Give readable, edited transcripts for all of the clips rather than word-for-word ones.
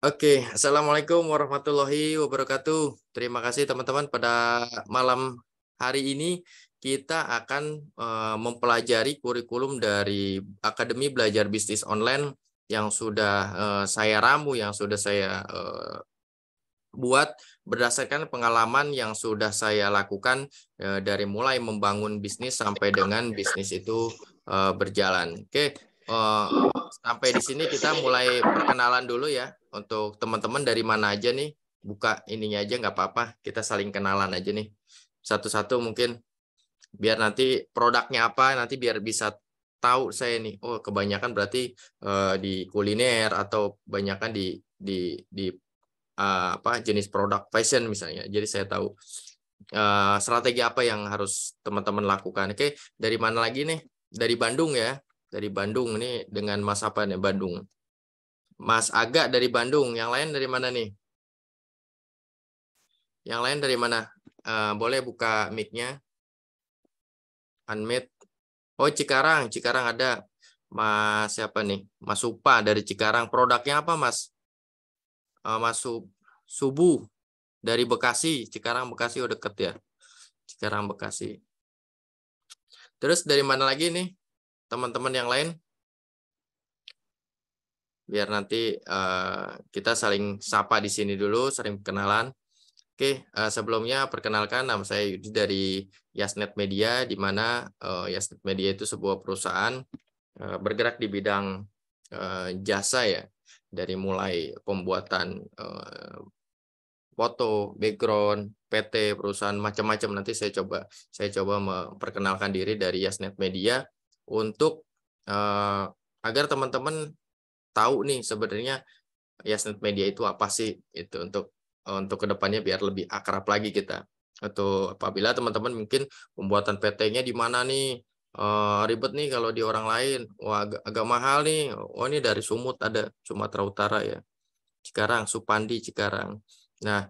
Oke, Assalamualaikum warahmatullahi wabarakatuh. Terima kasih teman-teman, pada malam hari ini kita akan mempelajari kurikulum dari Akademi Belajar Bisnis Online yang sudah saya ramu, yang sudah saya buat berdasarkan pengalaman yang sudah saya lakukan dari mulai membangun bisnis sampai dengan bisnis itu berjalan. Oke, sampai di sini kita mulai perkenalan dulu ya. Untuk teman-teman dari mana aja nih, buka ininya aja nggak apa-apa. Kita saling kenalan aja nih. Satu-satu mungkin biar nanti produknya apa, nanti biar bisa tahu saya nih. Oh, kebanyakan berarti di kuliner atau kebanyakan di apa jenis produk fashion misalnya. Jadi saya tahu strategi apa yang harus teman-teman lakukan. Oke, dari mana lagi nih? Dari Bandung ya. Dari Bandung nih, dengan Mas apa nih, Bandung? Mas Aga dari Bandung. Yang lain dari mana nih? Yang lain dari mana? Boleh buka mic-nya. Unmute. Oh, Cikarang. Cikarang ada. Mas siapa nih? Mas Supa dari Cikarang. Produknya apa, Mas? Mas Subuh dari Bekasi. Cikarang, Bekasi, udah deket ya. Cikarang, Bekasi. Terus dari mana lagi nih teman-teman yang lain? Biar nanti kita saling sapa di sini dulu, sering kenalan. Oke, sebelumnya perkenalkan, nama saya Yudi dari Yasnet Media, di mana Yasnet Media itu sebuah perusahaan bergerak di bidang jasa ya, dari mulai pembuatan foto, background, PT, perusahaan macam-macam. Nanti saya coba memperkenalkan diri dari Yasnet Media untuk agar teman-teman tahu nih sebenarnya Yasnet Media itu apa sih, itu untuk kedepannya biar lebih akrab lagi kita. Atau apabila teman-teman mungkin pembuatan PT-nya di mana nih, ribet nih kalau di orang lain, wah agak mahal nih, oh ini dari Sumut, ada Sumatera Utara ya, Cikarang, Supandi, Cikarang. Nah,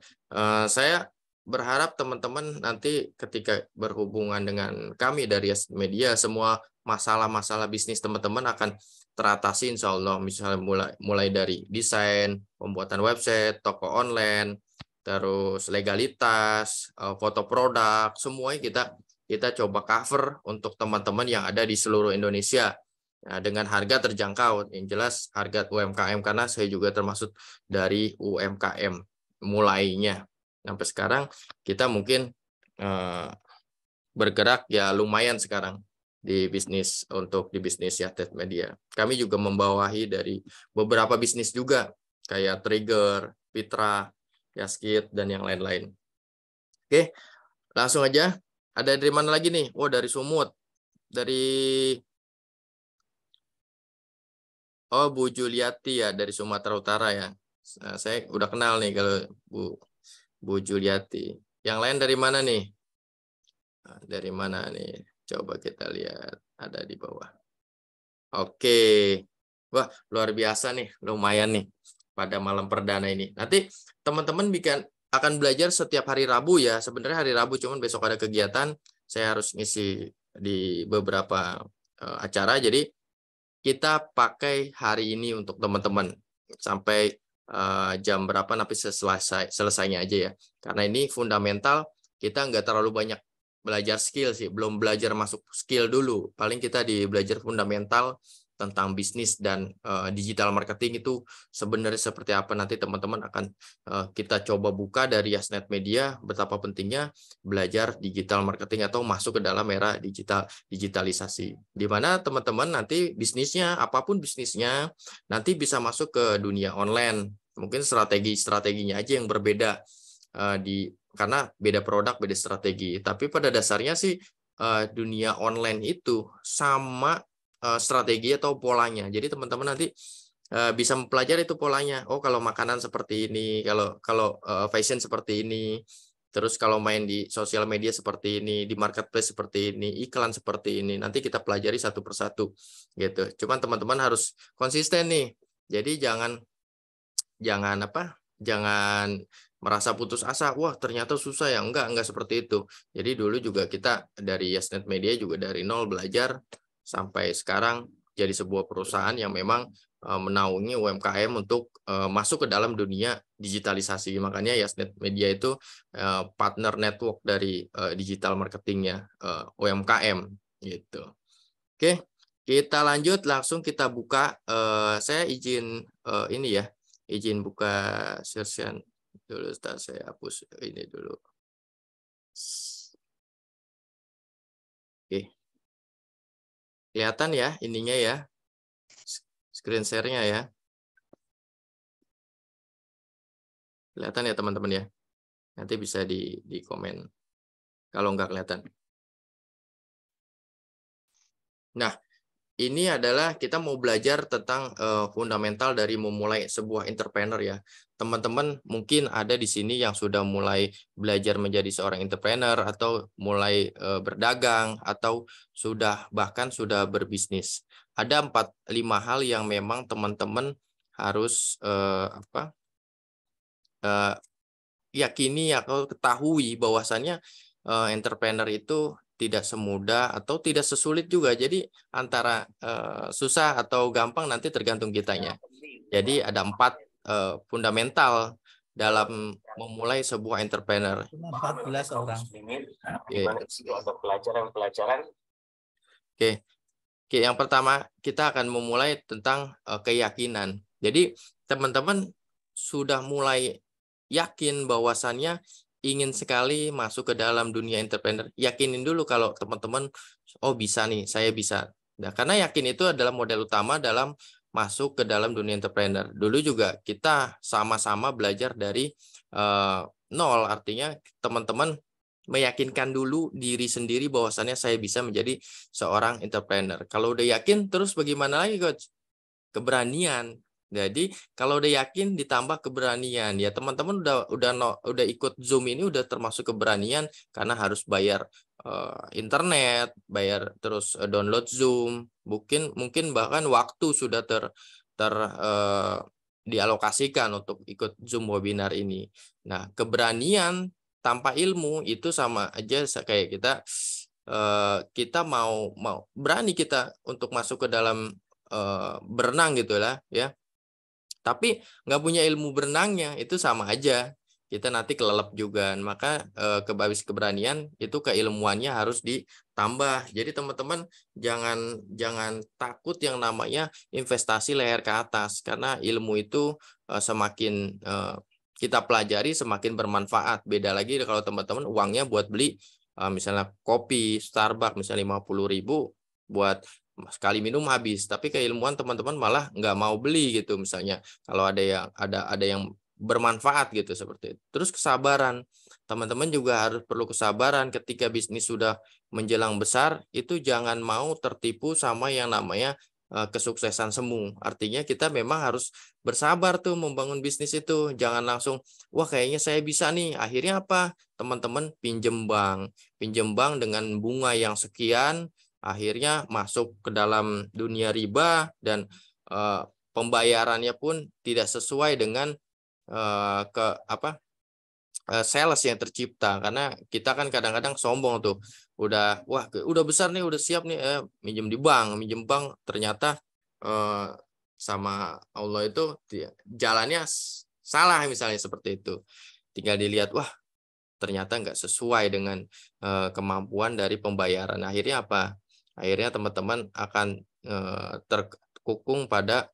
saya berharap teman-teman nanti ketika berhubungan dengan kami dari Yasnet Media, semua masalah-masalah bisnis teman-teman akan teratasi insya Allah. Misalnya mulai dari desain, pembuatan website, toko online, terus legalitas, foto produk, semuanya kita coba cover untuk teman-teman yang ada di seluruh Indonesia. Nah, dengan harga terjangkau, yang jelas harga UMKM, karena saya juga termasuk dari UMKM mulainya sampai sekarang. Kita mungkin bergerak ya lumayan sekarang di bisnis, untuk di bisnis Yasnet Media. Kami juga membawahi dari beberapa bisnis juga kayak Trigger, Fitra, Yaskit, dan yang lain-lain. Oke, langsung aja. Ada dari mana lagi nih? Oh, dari Sumut. Dari Bu Juliati ya, dari Sumatera Utara ya. Nah, saya udah kenal nih kalau Bu Juliati. Yang lain dari mana nih? Nah, dari mana nih? Coba kita lihat, ada di bawah. Oke. Wah, luar biasa nih, lumayan nih pada malam perdana ini. Nanti teman-teman akan belajar setiap hari Rabu ya. Sebenarnya hari Rabu, cuman besok ada kegiatan, saya harus ngisi di beberapa acara. Jadi kita pakai hari ini untuk teman-teman sampai jam berapa, nanti selesainya aja ya. Karena ini fundamental, kita nggak terlalu banyak belajar skill sih, belum belajar masuk skill dulu. Paling kita belajar fundamental tentang bisnis dan digital marketing itu sebenarnya seperti apa. Nanti teman-teman akan kita coba buka dari Yasnet Media, betapa pentingnya belajar digital marketing atau masuk ke dalam era digitalisasi, di mana teman-teman nanti bisnisnya, apapun bisnisnya, nanti bisa masuk ke dunia online. Mungkin strateginya aja yang berbeda, karena beda produk, beda strategi. Tapi pada dasarnya sih dunia online itu sama strategi atau polanya. Jadi teman-teman nanti bisa mempelajari itu polanya. Oh, kalau makanan seperti ini, kalau fashion seperti ini, terus kalau main di sosial media seperti ini, di marketplace seperti ini, iklan seperti ini. Nanti kita pelajari satu persatu gitu. Cuman teman-teman harus konsisten nih. Jadi jangan merasa putus asa. Wah, ternyata susah ya. Enggak seperti itu. Jadi dulu juga kita dari Yasnet Media juga dari nol belajar sampai sekarang jadi sebuah perusahaan yang memang menaungi UMKM untuk masuk ke dalam dunia digitalisasi. Makanya Yasnet Media itu partner network dari digital marketingnya UMKM gitu. Oke, kita lanjut langsung kita buka. Saya izin ini ya, izin buka session dulu. Saya hapus ini dulu. Oke, kelihatan ya ininya ya, screen share-nya ya. Kelihatan ya teman-teman ya. Nanti bisa di komen kalau nggak kelihatan. Nah, ini adalah kita mau belajar tentang fundamental dari memulai sebuah entrepreneur ya. Teman-teman mungkin ada di sini yang sudah mulai belajar menjadi seorang entrepreneur atau mulai berdagang atau bahkan sudah berbisnis. Ada 4-5 hal yang memang teman-teman harus yakini atau ketahui bahwasannya entrepreneur itu tidak semudah atau tidak sesulit juga. Jadi antara susah atau gampang nanti tergantung kitanya. Jadi ada 4 fundamental dalam memulai sebuah entrepreneur. 14 orang. Oke. Oke, yang pertama kita akan memulai tentang keyakinan. Jadi teman-teman sudah mulai yakin bahwasannya ingin sekali masuk ke dalam dunia entrepreneur. Yakinin dulu kalau teman-teman, oh bisa nih, saya bisa. Nah, karena yakin itu adalah modal utama dalam masuk ke dalam dunia entrepreneur. Dulu juga kita sama-sama belajar dari nol, artinya teman-teman meyakinkan dulu diri sendiri bahwasannya saya bisa menjadi seorang entrepreneur. Kalau udah yakin, terus bagaimana lagi, Coach? Keberanian. Jadi kalau udah yakin ditambah keberanian, ya teman-teman udah ikut Zoom ini udah termasuk keberanian karena harus bayar internet, bayar terus download Zoom, mungkin bahkan waktu sudah dialokasikan untuk ikut Zoom webinar ini. Nah, keberanian tanpa ilmu itu sama aja kayak kita mau berani kita untuk masuk ke dalam berenang gitu lah ya, tapi nggak punya ilmu berenangnya itu sama aja kita nanti kelelep juga. Maka habis keberanian itu keilmuannya harus ditambah. Jadi teman-teman jangan takut yang namanya investasi leher ke atas, karena ilmu itu semakin kita pelajari semakin bermanfaat. Beda lagi kalau teman-teman uangnya buat beli misalnya kopi Starbucks misalnya 50.000 buat sekali minum habis, tapi keilmuan teman-teman malah nggak mau beli gitu misalnya. Kalau ada yang bermanfaat gitu seperti itu. Terus kesabaran, teman-teman juga harus perlu kesabaran ketika bisnis sudah menjelang besar. Itu jangan mau tertipu sama yang namanya kesuksesan semu. Artinya kita memang harus bersabar tuh membangun bisnis itu. Jangan langsung, wah kayaknya saya bisa nih. Akhirnya apa? Teman-teman pinjem bank dengan bunga yang sekian, akhirnya masuk ke dalam dunia riba dan pembayarannya pun tidak sesuai dengan sales yang tercipta. Karena kita kan kadang-kadang sombong tuh, udah besar nih, udah siap nih, minjem bank ternyata sama Allah itu jalannya salah misalnya seperti itu. Tinggal dilihat, wah ternyata nggak sesuai dengan kemampuan dari pembayaran. Akhirnya apa? Akhirnya teman-teman akan terkukung pada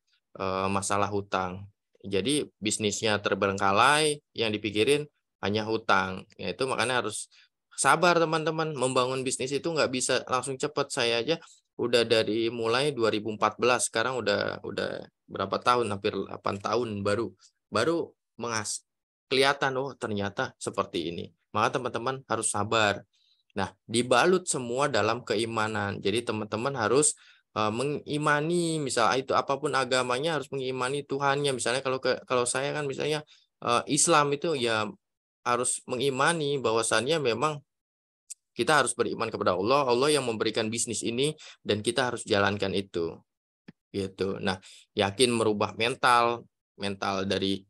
masalah hutang. Jadi bisnisnya terbengkalai, yang dipikirin hanya hutang. Ya, itu makanya harus sabar teman-teman. Membangun bisnis itu nggak bisa langsung cepat. Saya aja udah dari mulai 2014, sekarang udah berapa tahun, hampir 8 tahun baru kelihatan, oh ternyata seperti ini. Maka teman-teman harus sabar. Nah, dibalut semua dalam keimanan. Jadi teman-teman harus mengimani, misalnya itu apapun agamanya harus mengimani Tuhannya. Misalnya kalau saya kan misalnya Islam itu ya harus mengimani bahwasannya memang kita harus beriman kepada Allah, Allah yang memberikan bisnis ini dan kita harus jalankan itu. Gitu. Nah, yakin merubah mental dari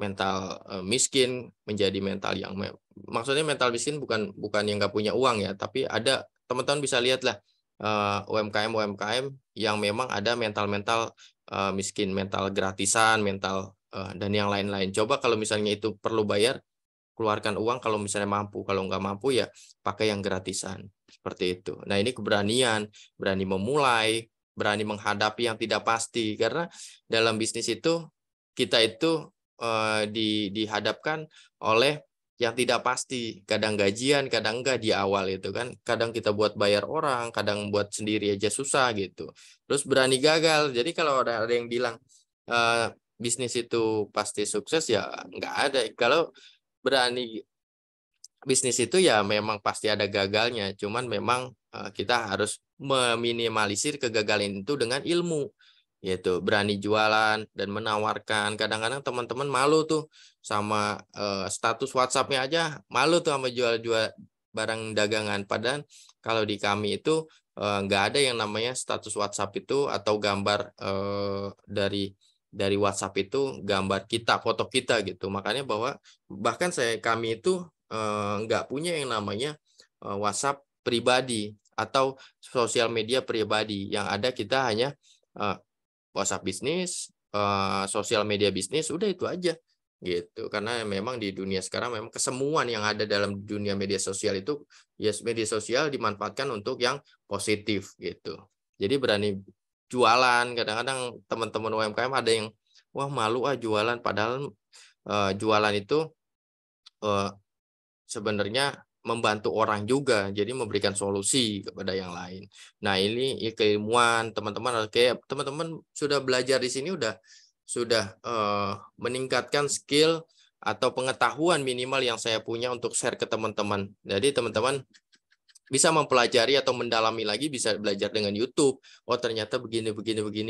mental miskin menjadi mental maksudnya mental miskin bukan yang nggak punya uang ya, tapi ada teman-teman bisa lihat lah UMKM yang memang ada mental-mental miskin, mental gratisan, mental dan yang lain-lain. Coba kalau misalnya itu perlu bayar, keluarkan uang kalau misalnya mampu. Kalau nggak mampu ya pakai yang gratisan. Seperti itu. Nah ini keberanian, berani memulai, berani menghadapi yang tidak pasti. Karena dalam bisnis itu, kita itu dihadapkan oleh yang tidak pasti. Kadang gajian, kadang enggak di awal itu kan. Kadang kita buat bayar orang, kadang buat sendiri aja susah gitu. Terus berani gagal. Jadi kalau ada yang bilang bisnis itu pasti sukses, ya nggak ada. Kalau berani bisnis itu ya memang pasti ada gagalnya, cuman memang kita harus meminimalisir kegagalan itu dengan ilmu, yaitu berani jualan dan menawarkan. Kadang-kadang teman-teman malu tuh sama status WhatsApp-nya aja, malu tuh sama jual-jual barang dagangan. Padahal kalau di kami itu nggak ada yang namanya status WhatsApp itu atau gambar dari WhatsApp itu gambar kita, foto kita gitu. Makanya bahkan kami itu nggak punya yang namanya WhatsApp pribadi atau sosial media pribadi. Yang ada kita hanya WhatsApp bisnis, sosial media bisnis, udah itu aja gitu. Karena memang di dunia sekarang memang kesemuan yang ada dalam dunia media sosial itu, ya media sosial dimanfaatkan untuk yang positif gitu. Jadi berani jualan. Kadang-kadang teman-teman UMKM ada yang wah malu jualan, padahal jualan itu sebenarnya membantu orang juga, jadi memberikan solusi kepada yang lain. Nah ini keilmuan teman-teman, kayak teman-teman sudah belajar di sini sudah meningkatkan skill atau pengetahuan minimal yang saya punya untuk share ke teman-teman. Jadi teman-teman bisa mempelajari atau mendalami lagi, bisa belajar dengan YouTube. Oh ternyata begini.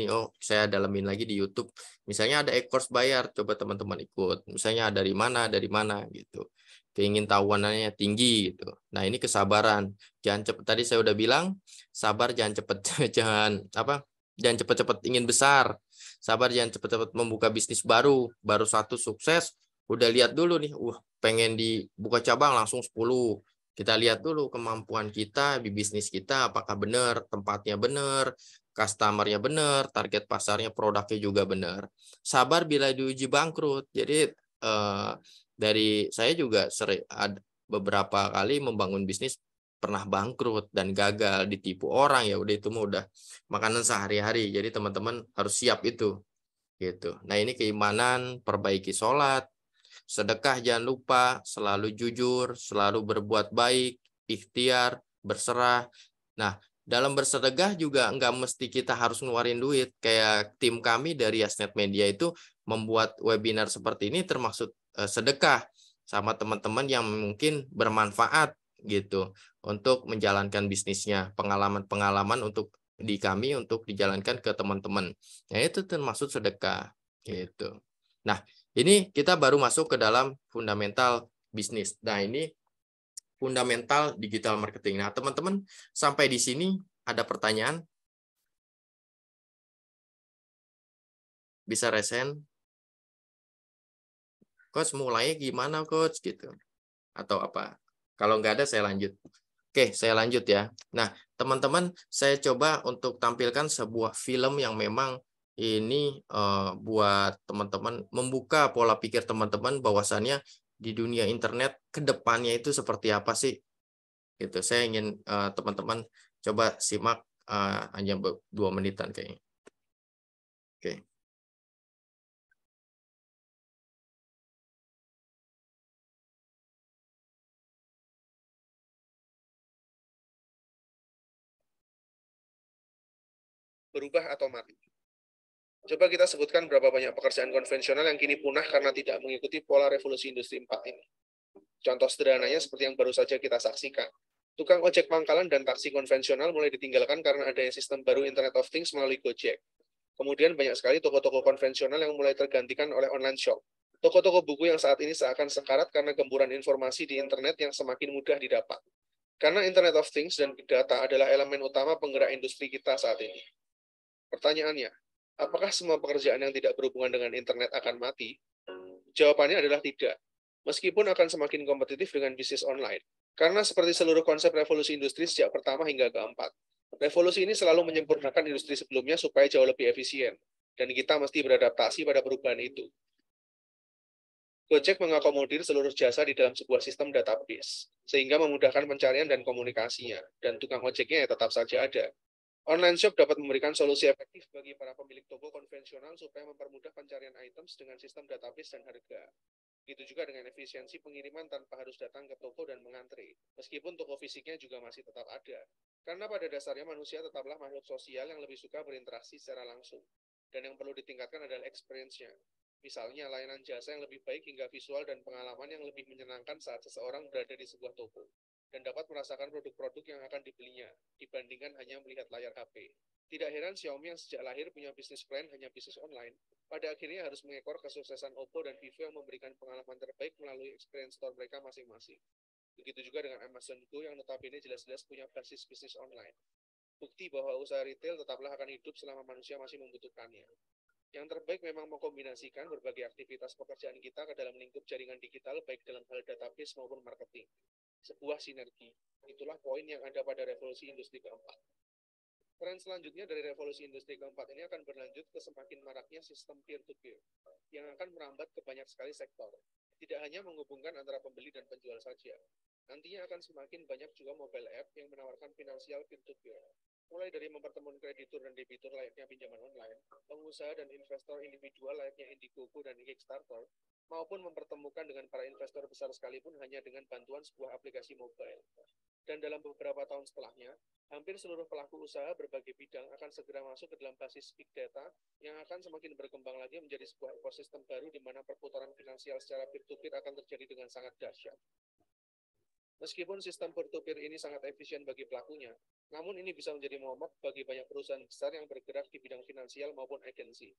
Oh saya dalamin lagi di YouTube. Misalnya ada e-course bayar, coba teman-teman ikut. Misalnya dari mana gitu. Keingintahuannya tinggi gitu. Nah ini kesabaran. Jangan cepet. Tadi saya udah bilang sabar, jangan cepet jangan cepet-cepet ingin besar. Sabar, jangan cepet-cepet membuka bisnis baru satu sukses. Udah lihat dulu nih, pengen dibuka cabang langsung 10. Kita lihat dulu kemampuan kita di bisnis kita, apakah benar, tempatnya benar, customer-nya benar, target pasarnya, produknya juga benar. Sabar bila diuji bangkrut. Jadi dari saya juga beberapa kali membangun bisnis pernah bangkrut dan gagal, ditipu orang, ya udah itu mah udah makanan sehari-hari. Jadi teman-teman harus siap itu. Gitu. Nah ini keimanan, perbaiki sholat, sedekah jangan lupa, selalu jujur, selalu berbuat baik, ikhtiar, berserah. Nah, dalam bersedekah juga nggak mesti kita harus ngeluarin duit. Kayak tim kami dari Yasnet Media itu membuat webinar seperti ini termasuk sedekah sama teman-teman yang mungkin bermanfaat gitu untuk menjalankan bisnisnya, pengalaman-pengalaman untuk di kami untuk dijalankan ke teman-teman. Nah, itu termasuk sedekah gitu. Nah, ini kita baru masuk ke dalam fundamental bisnis. Nah, ini fundamental digital marketing. Nah, teman-teman sampai di sini ada pertanyaan? Bisa resen? Coach, mulainya gimana, Coach? Gitu. Atau apa? Kalau nggak ada, saya lanjut. Oke, saya lanjut ya. Nah, teman-teman, saya coba untuk tampilkan sebuah film yang memang ini buat teman-teman membuka pola pikir teman-teman bahwasannya di dunia internet ke depannya itu seperti apa sih? Gitu. Saya ingin teman-teman coba simak hanya 2 menitan kayaknya. Oke. Berubah atau mati. Coba kita sebutkan berapa banyak pekerjaan konvensional yang kini punah karena tidak mengikuti pola revolusi industri 4 ini. Contoh sederhananya seperti yang baru saja kita saksikan. Tukang ojek pangkalan dan taksi konvensional mulai ditinggalkan karena adanya sistem baru Internet of Things melalui Gojek. Kemudian banyak sekali toko-toko konvensional yang mulai tergantikan oleh online shop. Toko-toko buku yang saat ini seakan sekarat karena gempuran informasi di internet yang semakin mudah didapat. Karena Internet of Things dan Big Data adalah elemen utama penggerak industri kita saat ini. Pertanyaannya, apakah semua pekerjaan yang tidak berhubungan dengan internet akan mati? Jawabannya adalah tidak. Meskipun akan semakin kompetitif dengan bisnis online. Karena seperti seluruh konsep revolusi industri sejak pertama hingga keempat, Revolusi ini selalu menyempurnakan industri sebelumnya supaya jauh lebih efisien, dan kita mesti beradaptasi pada perubahan itu. Gojek mengakomodir seluruh jasa di dalam sebuah sistem database, sehingga memudahkan pencarian dan komunikasinya, dan tukang ojeknya ya tetap saja ada. Online shop dapat memberikan solusi efektif bagi para pemilik toko konvensional supaya mempermudah pencarian items dengan sistem database dan harga. Begitu juga dengan efisiensi pengiriman tanpa harus datang ke toko dan mengantre, meskipun toko fisiknya juga masih tetap ada. Karena pada dasarnya manusia tetaplah makhluk sosial yang lebih suka berinteraksi secara langsung. Dan yang perlu ditingkatkan adalah experience-nya. Misalnya layanan jasa yang lebih baik hingga visual dan pengalaman yang lebih menyenangkan saat seseorang berada di sebuah toko dan dapat merasakan produk-produk yang akan dibelinya, dibandingkan hanya melihat layar HP. Tidak heran Xiaomi yang sejak lahir punya bisnis plan hanya bisnis online, pada akhirnya harus mengekor kesuksesan Oppo dan Vivo yang memberikan pengalaman terbaik melalui experience store mereka masing-masing. Begitu juga dengan Amazon Go yang notabene jelas-jelas punya basis bisnis online. Bukti bahwa usaha retail tetaplah akan hidup selama manusia masih membutuhkannya. Yang terbaik memang mengkombinasikan berbagai aktivitas pekerjaan kita ke dalam lingkup jaringan digital, baik dalam hal database maupun marketing. Sebuah sinergi. Itulah poin yang ada pada revolusi industri keempat. Tren selanjutnya dari revolusi industri keempat ini akan berlanjut ke semakin maraknya sistem peer-to-peer, yang akan merambat ke banyak sekali sektor. Tidak hanya menghubungkan antara pembeli dan penjual saja. Nantinya akan semakin banyak juga mobile app yang menawarkan finansial peer-to-peer. Mulai dari mempertemukan kreditur dan debitur layaknya pinjaman online, pengusaha dan investor individual layaknya Indiegogo dan Kickstarter, maupun mempertemukan dengan para investor besar sekalipun hanya dengan bantuan sebuah aplikasi mobile. Dan dalam beberapa tahun setelahnya, hampir seluruh pelaku usaha berbagai bidang akan segera masuk ke dalam basis big data yang akan semakin berkembang lagi menjadi sebuah ekosistem baru di mana perputaran finansial secara peer-to-peer akan terjadi dengan sangat dahsyat. Meskipun sistem peer-to-peer ini sangat efisien bagi pelakunya, namun ini bisa menjadi momok bagi banyak perusahaan besar yang bergerak di bidang finansial maupun agensi.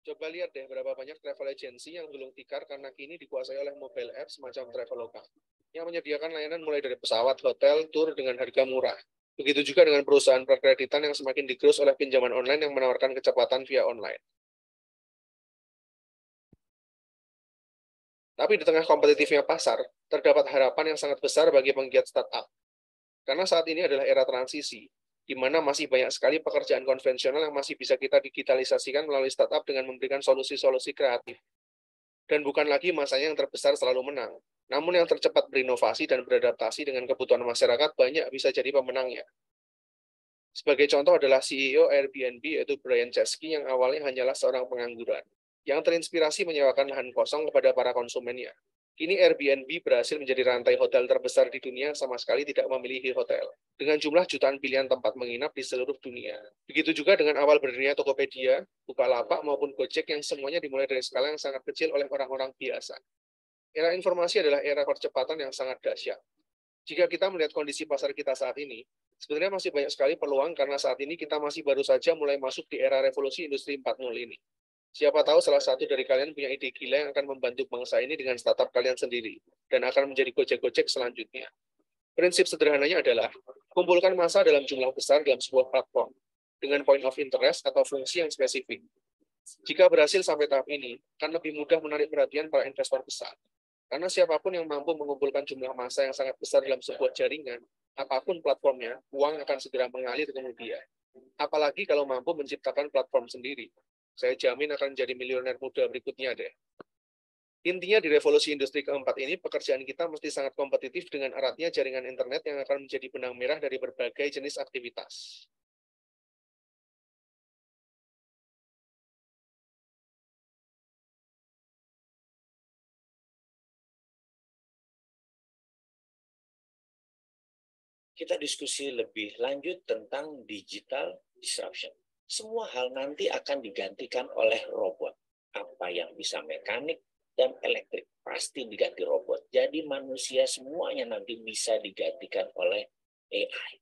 Coba lihat deh berapa banyak travel agency yang gulung tikar karena kini dikuasai oleh mobile app semacam Traveloka, yang menyediakan layanan mulai dari pesawat, hotel, tur dengan harga murah. Begitu juga dengan perusahaan perkreditan yang semakin digerus oleh pinjaman online yang menawarkan kecepatan via online. Tapi di tengah kompetitifnya pasar, terdapat harapan yang sangat besar bagi penggiat startup. Karena saat ini adalah era transisi, di mana masih banyak sekali pekerjaan konvensional yang masih bisa kita digitalisasikan melalui startup dengan memberikan solusi-solusi kreatif. Dan bukan lagi masanya yang terbesar selalu menang, namun yang tercepat berinovasi dan beradaptasi dengan kebutuhan masyarakat banyak bisa jadi pemenangnya. Sebagai contoh adalah CEO Airbnb yaitu Brian Chesky yang awalnya hanyalah seorang pengangguran, yang terinspirasi menyewakan lahan kosong kepada para konsumennya. Kini Airbnb berhasil menjadi rantai hotel terbesar di dunia yang sama sekali tidak memiliki hotel, dengan jumlah jutaan pilihan tempat menginap di seluruh dunia. Begitu juga dengan awal berdirinya Tokopedia, Bukalapak maupun Gojek yang semuanya dimulai dari skala yang sangat kecil oleh orang-orang biasa. Era informasi adalah era percepatan yang sangat dahsyat. Jika kita melihat kondisi pasar kita saat ini, sebenarnya masih banyak sekali peluang karena saat ini kita masih baru saja mulai masuk di era revolusi industri 4.0 ini. Siapa tahu salah satu dari kalian punya ide gila yang akan membantu bangsa ini dengan startup kalian sendiri, dan akan menjadi Gojek-Gojek selanjutnya. Prinsip sederhananya adalah, kumpulkan massa dalam jumlah besar dalam sebuah platform, dengan point of interest atau fungsi yang spesifik. Jika berhasil sampai tahap ini, akan lebih mudah menarik perhatian para investor besar. Karena siapapun yang mampu mengumpulkan jumlah massa yang sangat besar dalam sebuah jaringan, apapun platformnya, uang akan segera mengalir ke dia. Apalagi kalau mampu menciptakan platform sendiri. Saya jamin akan menjadi miliuner muda berikutnya deh. Intinya di revolusi industri keempat ini, pekerjaan kita mesti sangat kompetitif dengan eratnya jaringan internet yang akan menjadi benang merah dari berbagai jenis aktivitas. Kita diskusi lebih lanjut tentang digital disruption. Semua hal nanti akan digantikan oleh robot. Apa yang bisa mekanik dan elektrik pasti diganti robot. Jadi manusia semuanya nanti bisa digantikan oleh AI,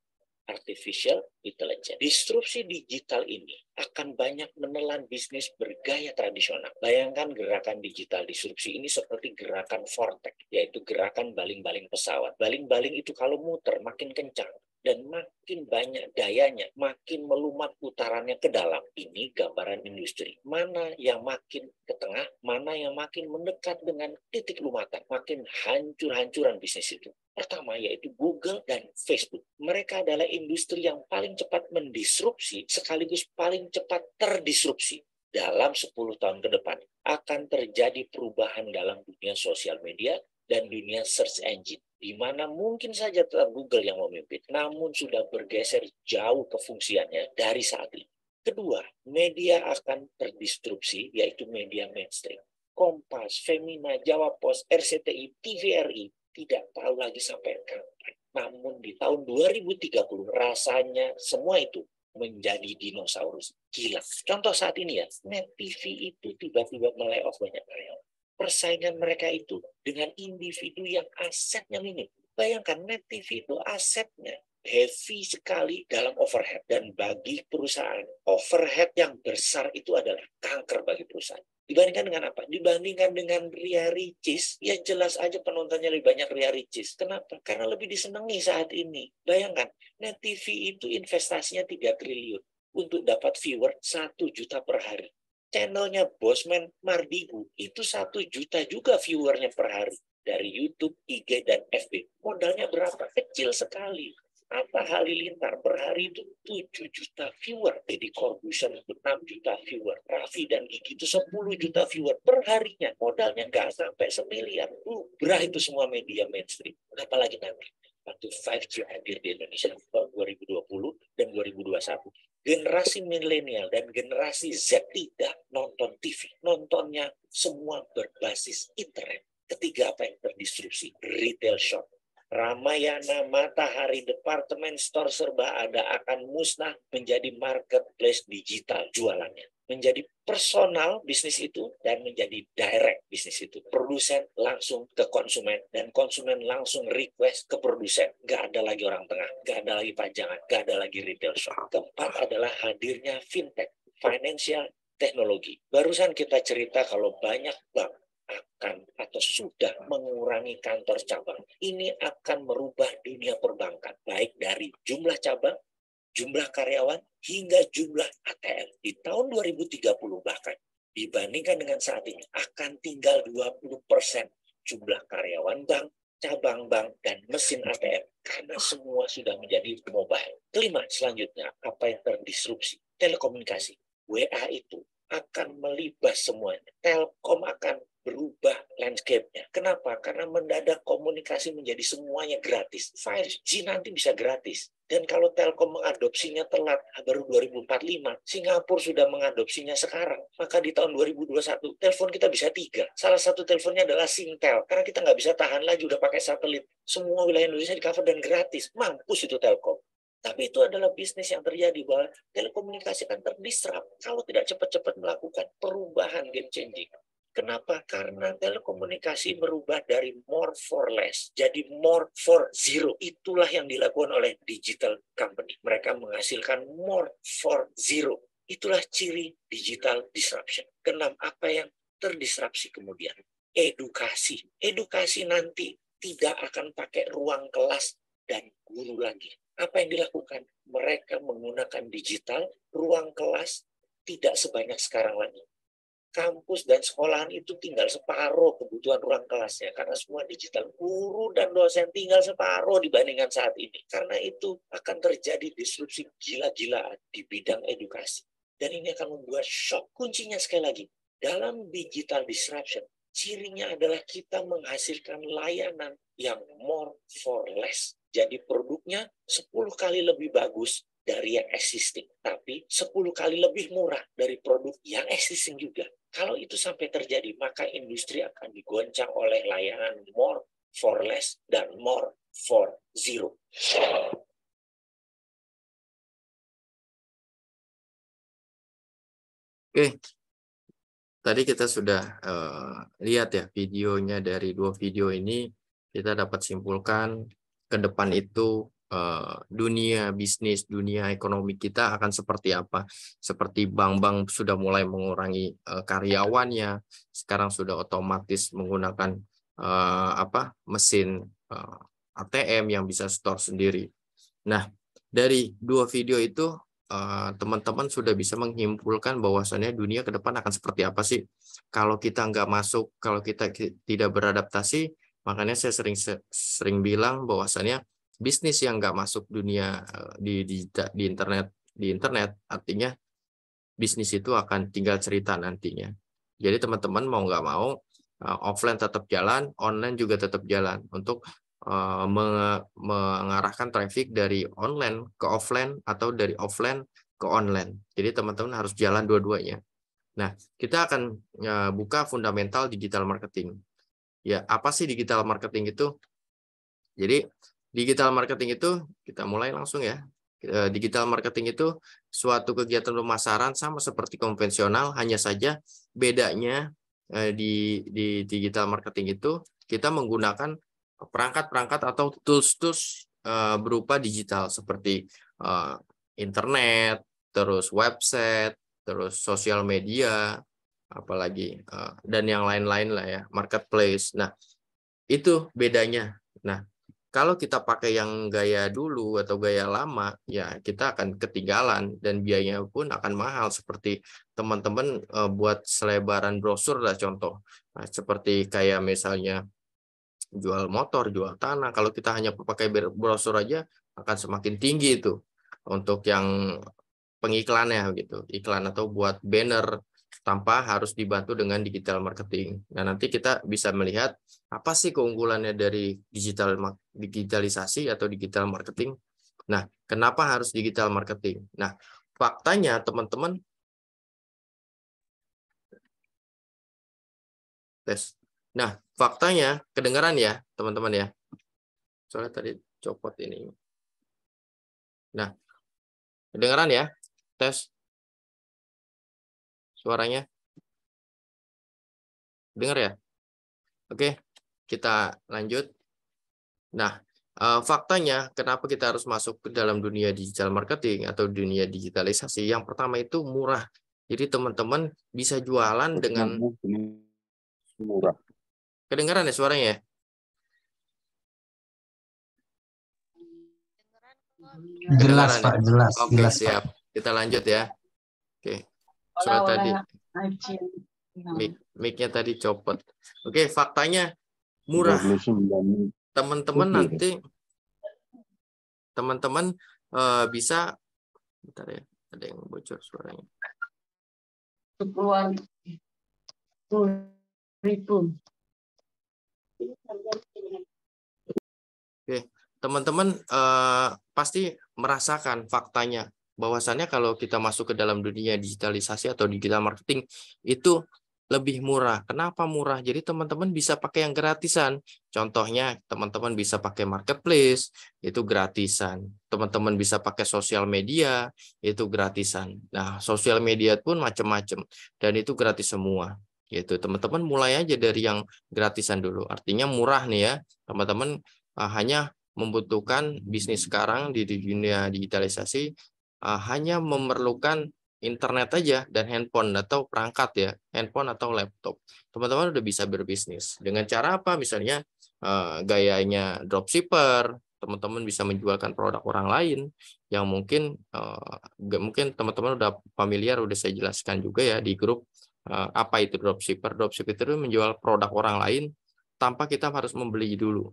artificial intelligence. Disrupsi digital ini akan banyak menelan bisnis bergaya tradisional. Bayangkan gerakan digital disrupsi ini seperti gerakan vortex, yaitu gerakan baling-baling pesawat. Baling-baling itu kalau muter makin kencang dan makin banyak gayanya, makin melumat putarannya ke dalam. Ini gambaran industri. Mana yang makin ke tengah, mana yang makin mendekat dengan titik lumatan, makin hancur-hancuran bisnis itu. Pertama yaitu Google dan Facebook. Mereka adalah industri yang paling cepat mendisrupsi sekaligus paling cepat terdisrupsi. Dalam 10 tahun ke depan akan terjadi perubahan dalam dunia sosial media dan dunia search engine, di mana mungkin saja tetap Google yang memimpin, namun sudah bergeser jauh kefungsiannya dari saat ini. Kedua, media akan terdisrupsi, yaitu media mainstream. Kompas, Femina, Jawa Pos, RCTI, TVRI, tidak tahu lagi sampai kapan. Namun di tahun 2030 rasanya semua itu menjadi dinosaurus. Gila. Contoh saat ini ya, Net TV itu tiba-tiba melay-off banyak karyawan. Persaingan mereka itu dengan individu yang asetnya minim. Bayangkan Net TV itu asetnya heavy sekali dalam overhead. Dan bagi perusahaan, overhead yang besar itu adalah kanker bagi perusahaan. Dibandingkan dengan apa? Dibandingkan dengan Ria Ricis, ya jelas aja penontonnya lebih banyak Ria Ricis. Kenapa? Karena lebih disenangi saat ini. Bayangkan, Net TV itu investasinya 3 triliun untuk dapat viewer 1 juta per hari. Channelnya Bosman Mardigu itu 1 juta juga viewernya per hari. Dari YouTube, IG, dan FB. Modalnya berapa? Kecil sekali. Atta Halilintar per hari itu 7 juta viewer. Deddy Corbuzier 6 juta viewer. Raffi dan Gigi itu 10 juta viewer per harinya. Modalnya nggak sampai semiliar. Berah itu semua media mainstream. Apalagi nanti waktu 5G hadir di Indonesia tahun 2020 dan 2021. Generasi milenial dan generasi Z tidak nonton TV. Nontonnya semua berbasis internet. Ketiga, apa yang terdisrupsi? Retail shop. Ramayana, Matahari, departemen store serba ada akan musnah menjadi marketplace digital jualannya. Menjadi personal bisnis itu dan menjadi direct bisnis itu. Produsen langsung ke konsumen dan konsumen langsung request ke produsen. Nggak ada lagi orang tengah, nggak ada lagi pajangan, nggak ada lagi retail shop. Keempat adalah hadirnya fintech, financial teknologi. Barusan kita cerita kalau banyak bank akan atau sudah mengurangi kantor cabang. Ini akan merubah dunia perbankan, baik dari jumlah cabang, jumlah karyawan, hingga jumlah ATM. Di tahun 2030 bahkan, dibandingkan dengan saat ini, akan tinggal 20% jumlah karyawan bank, cabang bank, dan mesin ATM. Karena semua sudah menjadi mobile. Kelima, selanjutnya, apa yang terdisrupsi? Telekomunikasi. WA itu akan melibas semuanya. Telkom akan berubah landscape-nya. Kenapa? Karena mendadak komunikasi menjadi semuanya gratis. 5G nanti bisa gratis. Dan kalau Telkom mengadopsinya telat, baru 2045, Singapura sudah mengadopsinya sekarang. Maka di tahun 2021, telepon kita bisa 3. Salah satu teleponnya adalah Singtel. Karena kita nggak bisa tahan lagi, udah pakai satelit. Semua wilayah Indonesia di-cover dan gratis. Mampus itu Telkom. Tapi itu adalah bisnis yang terjadi, bahwa telekomunikasi akan terdisrupt kalau tidak cepat-cepat melakukan perubahan game changing. Kenapa? Karena telekomunikasi merubah dari more for less jadi more for zero. Itulah yang dilakukan oleh digital company. Mereka menghasilkan more for zero. Itulah ciri digital disruption. Keenam, apa yang terdisrupsi kemudian? Edukasi. Edukasi nanti tidak akan pakai ruang kelas dan guru lagi. Apa yang dilakukan? Mereka menggunakan digital, ruang kelas tidak sebanyak sekarang lagi. Kampus dan sekolahan itu tinggal separuh kebutuhan ruang kelasnya karena semua digital. Guru dan dosen tinggal separuh dibandingkan saat ini. Karena itu akan terjadi disrupsi gila-gilaan di bidang edukasi. Dan ini akan membuat shock. Kuncinya sekali lagi, dalam digital disruption, cirinya adalah kita menghasilkan layanan yang more for less. Jadi produknya 10 kali lebih bagus dari yang existing, tapi 10 kali lebih murah dari produk yang existing juga. Kalau itu sampai terjadi, maka industri akan digoncang oleh layanan more for less dan more for zero. Oke, tadi kita sudah lihat ya videonya. Dari 2 video ini kita dapat simpulkan ke depan itu dunia bisnis, dunia ekonomi kita akan seperti apa. Seperti bank-bank sudah mulai mengurangi karyawannya, sekarang sudah otomatis menggunakan mesin ATM yang bisa store sendiri. Nah, dari 2 video itu teman-teman sudah bisa menyimpulkan bahwasannya dunia ke depan akan seperti apa sih. Kalau kita nggak masuk, kalau kita tidak beradaptasi, Makanya saya sering bilang bahwasannya bisnis yang nggak masuk dunia di internet artinya bisnis itu akan tinggal cerita nantinya. Jadi teman-teman mau nggak mau offline tetap jalan, online juga tetap jalan untuk mengarahkan traffic dari online ke offline atau dari offline ke online. Jadi teman-teman harus jalan dua-duanya. Nah, kita akan buka fundamental digital marketing. Ya, apa sih digital marketing itu? Jadi digital marketing itu kita mulai langsung ya. Digital marketing itu suatu kegiatan pemasaran sama seperti konvensional, hanya saja bedanya di digital marketing itu kita menggunakan perangkat-perangkat atau tools-tools berupa digital seperti internet, terus website, terus sosial media, apalagi dan yang lain-lain lah ya, marketplace. Nah, itu bedanya. Nah, kalau kita pakai yang gaya dulu atau gaya lama, ya kita akan ketinggalan dan biayanya pun akan mahal seperti teman-teman buat selebaran brosur lah contoh. Nah, seperti kayak misalnya jual motor, jual tanah. Kalau kita hanya pakai brosur aja akan semakin tinggi itu untuk yang pengiklannya gitu, iklan atau buat banner tanpa harus dibantu dengan digital marketing. Nah, nanti kita bisa melihat apa sih keunggulannya dari digitalisasi atau digital marketing. Nah, kenapa harus digital marketing? Nah, faktanya teman-teman tes. Nah, faktanya kedengaran ya, teman-teman ya. Soalnya tadi copot ini. Nah, kedengaran ya? Tes. Suaranya? Dengar ya? Oke, kita lanjut. Nah, faktanya kenapa kita harus masuk ke dalam dunia digital marketing atau dunia digitalisasi? Yang pertama itu murah. Jadi teman-teman bisa jualan dengan murah. Kedengaran ya suaranya ya? Jelas Kedengaran Pak, ya? jelas. Oke, Jelas, siap. Kita lanjut ya. Oke. Soal tadi mic-nya tadi copot. Oke, faktanya murah. 29. Teman-teman nanti teman-teman bisa bentar ya, ada yang bocor suaranya. 10.000. Oke, teman-teman pasti merasakan faktanya bahwasannya kalau kita masuk ke dalam dunia digitalisasi atau digital marketing itu lebih murah. Kenapa murah? Jadi teman-teman bisa pakai yang gratisan. Contohnya teman-teman bisa pakai marketplace, itu gratisan. Teman-teman bisa pakai sosial media, itu gratisan. Nah, sosial media pun macam-macam dan itu gratis semua. Gitu. Teman-teman mulai aja dari yang gratisan dulu. Artinya murah nih ya. Teman-teman hanya membutuhkan bisnis sekarang di dunia digitalisasi hanya memerlukan internet aja dan handphone atau perangkat ya, handphone atau laptop. Teman-teman udah bisa berbisnis. Dengan cara apa? Misalnya gayanya dropshipper, teman-teman bisa menjualkan produk orang lain yang mungkin mungkin teman-teman udah familiar, udah saya jelaskan juga ya di grup apa itu dropshipper. Dropshipper itu menjual produk orang lain tanpa kita harus membeli dulu.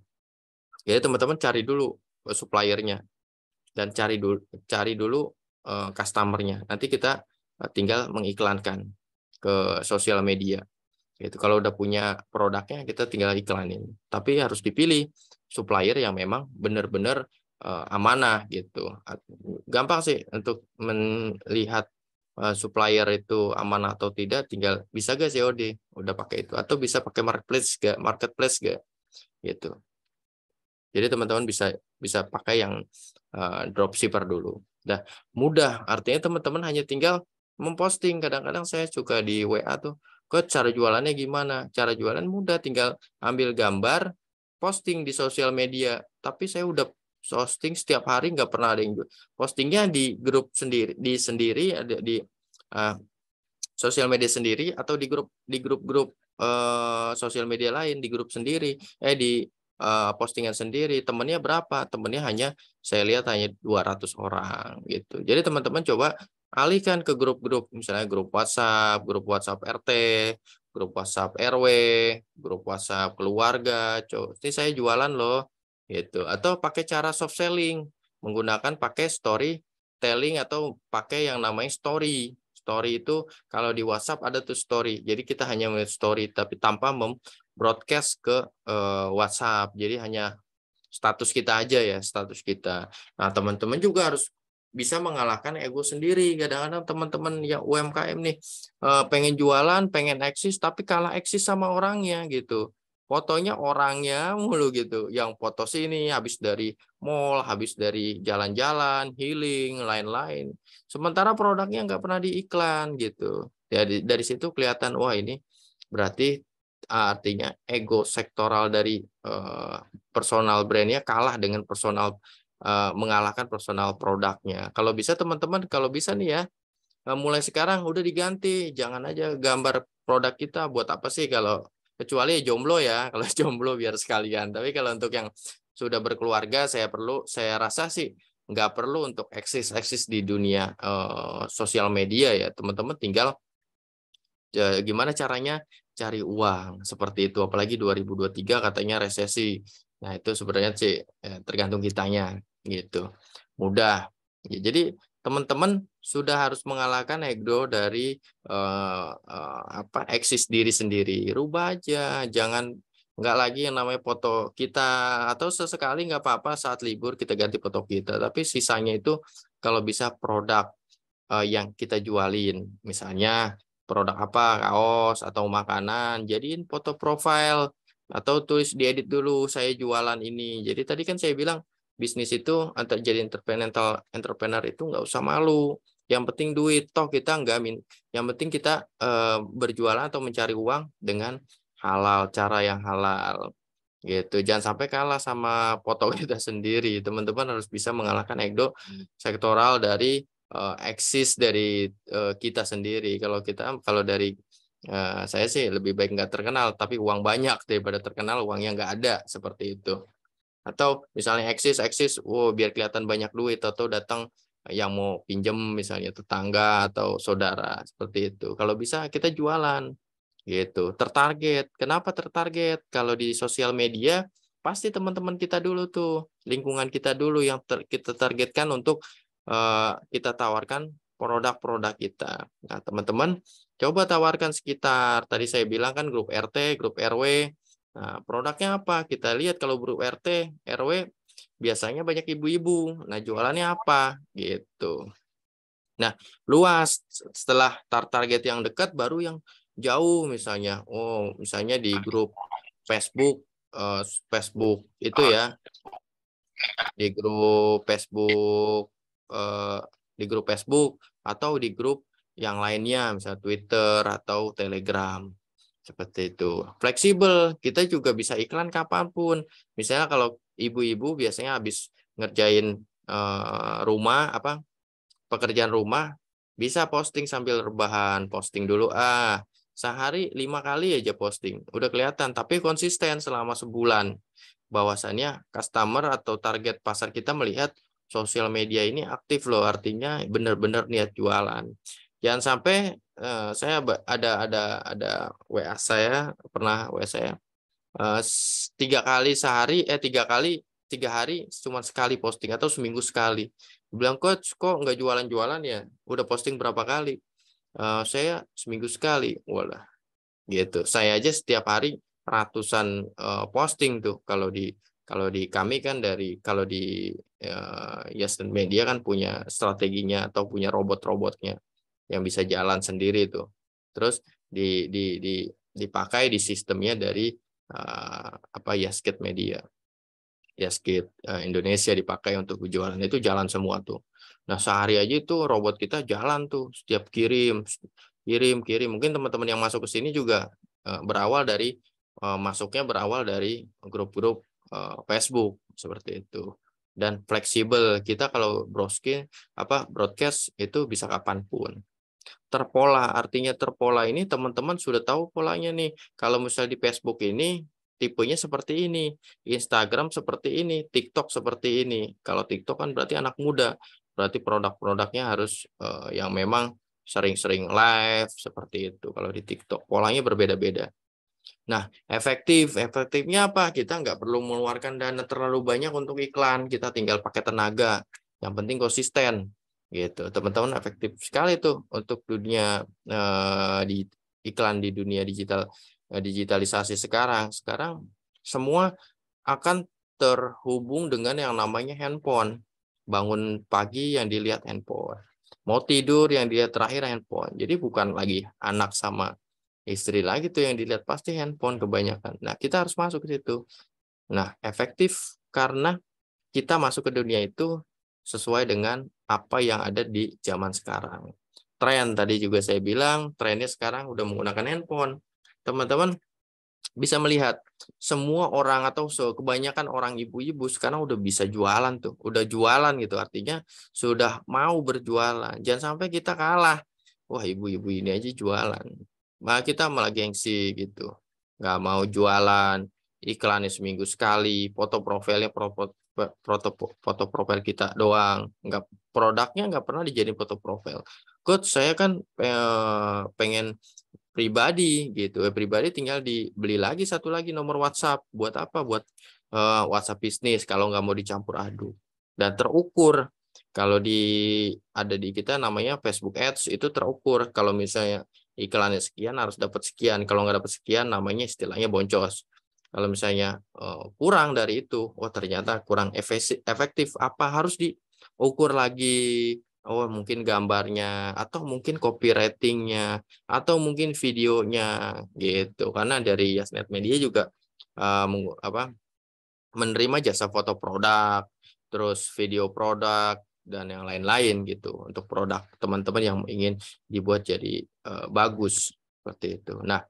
Jadi teman-teman cari dulu suppliernya dan cari dulu customernya. Nanti kita tinggal mengiklankan ke sosial media. Gitu. Kalau udah punya produknya kita tinggal iklanin. Tapi harus dipilih supplier yang memang benar-benar amanah gitu. Gampang sih untuk melihat supplier itu amanah atau tidak, tinggal bisa gak COD, udah pakai itu, atau bisa pakai marketplace gak gitu. Jadi teman-teman bisa pakai yang dropshipper dulu. Nah, mudah. Artinya teman-teman hanya tinggal memposting. Kadang-kadang saya suka di WA tuh, "Kok cara jualannya gimana?" Cara jualan mudah, tinggal ambil gambar, posting di sosial media. Tapi saya udah posting setiap hari, nggak pernah ada yang postingnya di grup sendiri, ada di sosial media sendiri atau di grup-grup sosial media lain, di grup sendiri, di postingan sendiri. Temennya berapa? Temennya saya lihat hanya 200 orang gitu. Jadi teman-teman coba alihkan ke grup-grup, misalnya grup WhatsApp RT, grup WhatsApp RW, grup WhatsApp keluarga, ini saya jualan loh, gitu. Atau pakai cara soft selling, menggunakan pakai storytelling atau pakai yang namanya story. Story itu kalau di WhatsApp ada tuh story. Jadi kita hanya melihat story tapi tanpa broadcast ke WhatsApp. Jadi hanya status kita aja ya, status kita. Nah, teman-teman juga harus bisa mengalahkan ego sendiri. Kadang-kadang teman-teman yang UMKM nih pengen jualan, pengen eksis tapi kalah eksis sama orangnya gitu. Fotonya orangnya mulu gitu. Yang foto sini habis dari mall, habis dari jalan-jalan, healing, lain-lain. Sementara produknya nggak pernah diiklan gitu. Jadi dari situ kelihatan wah ini berarti artinya ego sektoral dari personal brandnya kalah dengan personal mengalahkan personal produknya. Kalau bisa teman-teman, kalau bisa nih ya, mulai sekarang udah diganti, jangan aja gambar produk kita buat apa sih kalau kecuali jomblo ya, kalau jomblo biar sekalian. Tapi kalau untuk yang sudah berkeluarga, saya rasa sih nggak perlu untuk eksis di dunia sosial media ya, teman-teman tinggal gimana caranya cari uang seperti itu, apalagi 2023 katanya resesi. Nah itu sebenarnya sih tergantung kitanya gitu. Mudah. Ya, jadi teman-teman sudah harus mengalahkan ego dari eksis diri sendiri. Rubah aja, jangan nggak lagi yang namanya foto kita, atau sesekali nggak apa-apa saat libur kita ganti foto kita. Tapi sisanya itu kalau bisa produk yang kita jualin, misalnya produk apa, kaos atau makanan, jadiin foto profile atau tulis diedit dulu saya jualan ini. Jadi tadi kan saya bilang bisnis itu atau jadi entrepreneur itu nggak usah malu. Yang penting duit, toh kita yang penting kita berjualan atau mencari uang dengan halal, cara yang halal. Gitu. Jangan sampai kalah sama foto kita sendiri. Teman-teman harus bisa mengalahkan ego sektoral dari eksis dari kita sendiri. Kalau dari saya sih lebih baik nggak terkenal tapi uang banyak daripada terkenal uangnya nggak ada, seperti itu. Atau misalnya eksis biar kelihatan banyak duit atau datang yang mau pinjam misalnya tetangga atau saudara, seperti itu. Kalau bisa kita jualan gitu, tertarget. Kenapa tertarget? Kalau di sosial media pasti teman-teman kita dulu tuh, lingkungan kita dulu yang kita targetkan untuk kita tawarkan produk-produk kita. Nah, teman-teman coba tawarkan sekitar. Tadi saya bilang kan grup RT, grup RW. Nah, produknya apa? Kita lihat kalau grup RT, RW biasanya banyak ibu-ibu. Nah, jualannya apa? Gitu. Nah, luas. Setelah target yang dekat, baru yang jauh misalnya. Oh, misalnya di grup Facebook, Facebook itu ya, di grup Facebook, di grup Facebook atau di grup yang lainnya, misalnya Twitter atau Telegram. Seperti itu. Fleksibel, kita juga bisa iklan kapanpun. Misalnya kalau ibu-ibu biasanya habis ngerjain pekerjaan rumah, bisa posting sambil rebahan, posting dulu sehari 5 kali aja posting, udah kelihatan, tapi konsisten selama sebulan. Bahwasannya customer atau target pasar kita melihat sosial media ini aktif loh, artinya benar-benar niat jualan. Jangan sampai saya ada WA saya, pernah WA saya 3 hari cuma sekali posting atau seminggu sekali. Bilang kok nggak jualan-jualan ya? Udah posting berapa kali? Saya seminggu sekali. Walah, gitu. Saya aja setiap hari ratusan posting tuh. Kalau di kami kan kalau di Yasten Media kan punya strateginya atau punya robot-robotnya yang bisa jalan sendiri tuh. Terus dipakai di sistemnya dari Yaskit Media. Yaskit Indonesia dipakai untuk jualan, itu jalan semua tuh. Nah, sehari aja itu robot kita jalan tuh, setiap kirim. Mungkin teman-teman yang masuk ke sini juga masuknya berawal dari grup-grup Facebook seperti itu. Dan fleksibel, kita kalau broadcast itu bisa kapanpun. Terpola, artinya terpola ini teman-teman sudah tahu polanya nih. Kalau misalnya di Facebook ini tipenya seperti ini, Instagram seperti ini, TikTok seperti ini. Kalau TikTok kan berarti anak muda, berarti produk-produknya harus yang memang sering-sering live seperti itu. Kalau di TikTok polanya berbeda-beda. Nah, efektifnya apa? Kita nggak perlu mengeluarkan dana terlalu banyak untuk iklan. Kita tinggal pakai tenaga. Yang penting konsisten, gitu. Teman-teman, efektif sekali tuh untuk dunia di iklan di dunia digitalisasi sekarang. Sekarang semua akan terhubung dengan yang namanya handphone. Bangun pagi yang dilihat handphone. Mau tidur yang dilihat terakhir handphone. Jadi bukan lagi anak sama istri lagi tuh yang dilihat, pasti handphone kebanyakan. Nah, kita harus masuk ke situ. Nah, efektif karena kita masuk ke dunia itu sesuai dengan apa yang ada di zaman sekarang. Tren tadi juga saya bilang, trennya sekarang udah menggunakan handphone. Teman-teman bisa melihat semua orang atau kebanyakan orang ibu-ibu sekarang udah bisa jualan tuh. Udah jualan gitu, artinya sudah mau berjualan. Jangan sampai kita kalah. Wah, ibu-ibu ini aja jualan. Nah, kita malah gengsi gitu. Nggak mau jualan, iklannya seminggu sekali, foto profilnya foto profil kita doang. Produknya nggak pernah dijadiin foto profil. Coach, saya kan pengen pribadi gitu. Pribadi tinggal dibeli lagi satu lagi nomor WhatsApp. Buat apa? Buat WhatsApp bisnis kalau nggak mau dicampur aduk. Dan terukur. Kalau ada di kita namanya Facebook Ads, itu terukur. Kalau misalnya iklannya sekian harus dapat sekian. Kalau nggak dapat sekian namanya istilahnya boncos. Kalau misalnya kurang dari itu, wah ternyata kurang efektif. Apa harus diukur lagi? Oh, mungkin gambarnya, atau mungkin copywriting-nya, atau mungkin videonya gitu. Karena dari Yasnet Media juga menerima jasa foto produk, terus video produk, dan yang lain-lain gitu untuk produk teman-teman yang ingin dibuat jadi bagus seperti itu. Nah,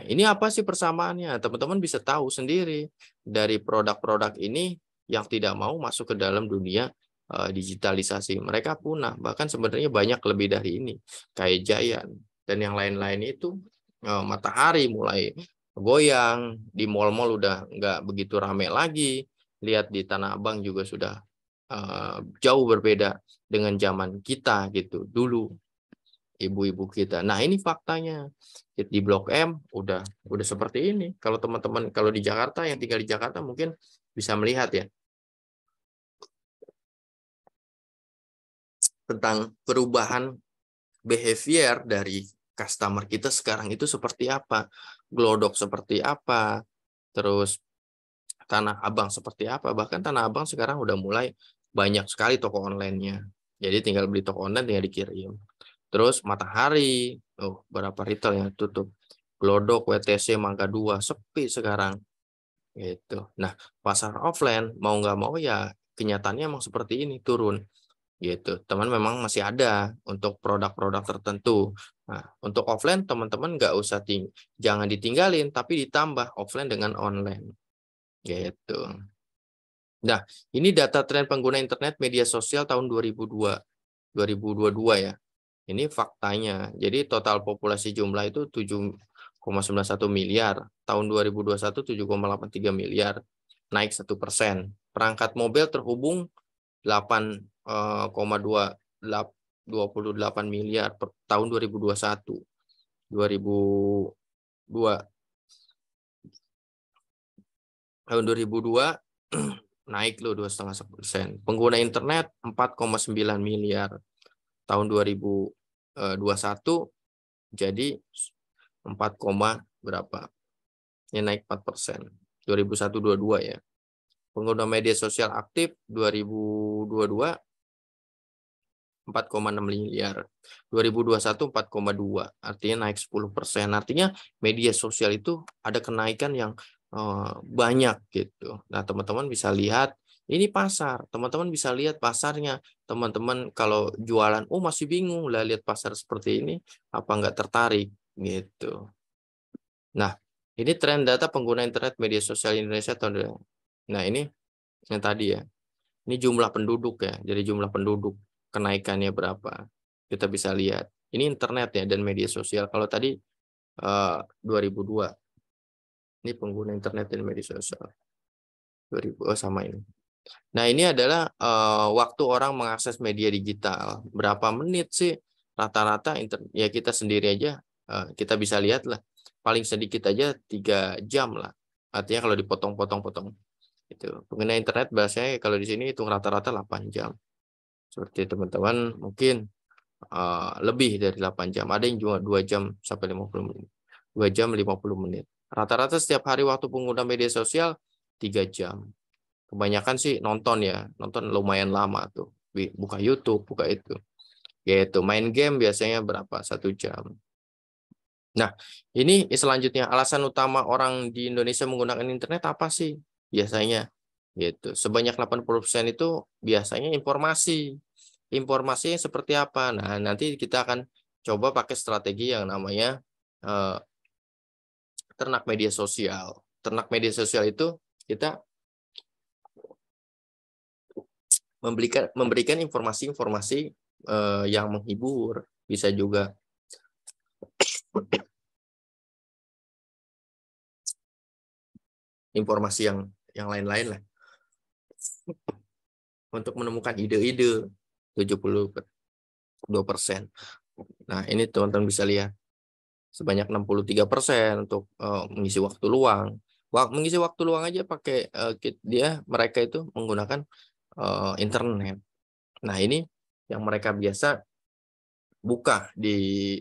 ini apa sih persamaannya? Teman-teman bisa tahu sendiri dari produk-produk ini yang tidak mau masuk ke dalam dunia digitalisasi. Mereka punah. Bahkan sebenarnya banyak lebih dari ini. Kayak Giant dan yang lain-lain itu Matahari mulai goyang. Di mall-mall udah nggak begitu rame lagi. Lihat di Tanah Abang juga sudah jauh berbeda dengan zaman kita gitu dulu, ibu-ibu kita. Nah, ini faktanya. Di Blok M udah seperti ini. Kalau teman-teman kalau di Jakarta, yang tinggal di Jakarta mungkin bisa melihat ya tentang perubahan behavior dari customer kita sekarang itu seperti apa, Glodok seperti apa, terus Tanah Abang seperti apa. Bahkan Tanah Abang sekarang udah mulai banyak sekali toko online-nya. Jadi tinggal beli toko online tinggal dikirim. Terus Matahari, berapa retail yang tutup. Glodok, WTC, Mangga 2, sepi sekarang. Gitu. Nah, pasar offline mau nggak mau ya kenyataannya emang seperti ini, turun. Gitu. Teman memang masih ada untuk produk-produk tertentu. Nah, untuk offline teman-teman nggak usah jangan ditinggalin, tapi ditambah offline dengan online. Gitu. Nah, ini data tren pengguna internet media sosial tahun 2022 ya. Ini faktanya. Jadi total populasi jumlah itu 7,91 miliar. Tahun 2021 7,83 miliar. Naik 1%. Perangkat mobil terhubung 8,28 miliar per tahun 2021. 2002 tahun 2002 naik loh 2,5%. Pengguna internet 4,9 miliar. Tahun 2021 jadi 4, berapa? Ini naik 4%. 2021-22 ya. Pengguna media sosial aktif 2022 4,6 miliar. 2021 4,2. Artinya naik 10%. Artinya media sosial itu ada kenaikan yang banyak gitu. Nah, teman-teman bisa lihat ini pasar. Teman-teman bisa lihat pasarnya. Teman-teman kalau jualan, masih bingung lah lihat pasar seperti ini, apa nggak tertarik gitu. Nah, ini tren data pengguna internet media sosial Indonesia tahun. Nah, ini yang tadi ya. Ini jumlah penduduk ya. Jadi jumlah penduduk kenaikannya berapa? Kita bisa lihat. Ini internet ya dan media sosial. Kalau tadi 2002. Ini pengguna internet dan media sosial. 2000 sama ini. Nah, ini adalah waktu orang mengakses media digital. Berapa menit sih rata-rata ya kita sendiri aja kita bisa lihat lah, paling sedikit aja 3 jam lah. Artinya kalau dipotong-potong-potong itu pengguna internet biasanya kalau di sini hitung rata-rata 8 jam. Seperti teman-teman mungkin lebih dari 8 jam. Ada yang juga 2 jam sampai 50 menit. 2 jam 50 menit. Rata-rata setiap hari waktu pengguna media sosial 3 jam. Kebanyakan sih nonton ya. Nonton lumayan lama tuh. Buka YouTube, buka itu. Yaitu main game biasanya berapa? 1 jam. Nah, ini selanjutnya alasan utama orang di Indonesia menggunakan internet apa sih? Biasanya gitu. Sebanyak 80% itu biasanya informasi. Informasinya seperti apa? Nah, nanti kita akan coba pakai strategi yang namanya ternak media sosial. Ternak media sosial itu kita memberikan informasi-informasi yang menghibur, bisa juga informasi yang lain-lain lah. Untuk menemukan ide-ide 72%. Nah, ini teman-teman bisa lihat. Sebanyak 63% untuk mengisi waktu luang. Mengisi waktu luang aja pakai mereka itu menggunakan internet. Nah, ini yang mereka biasa buka di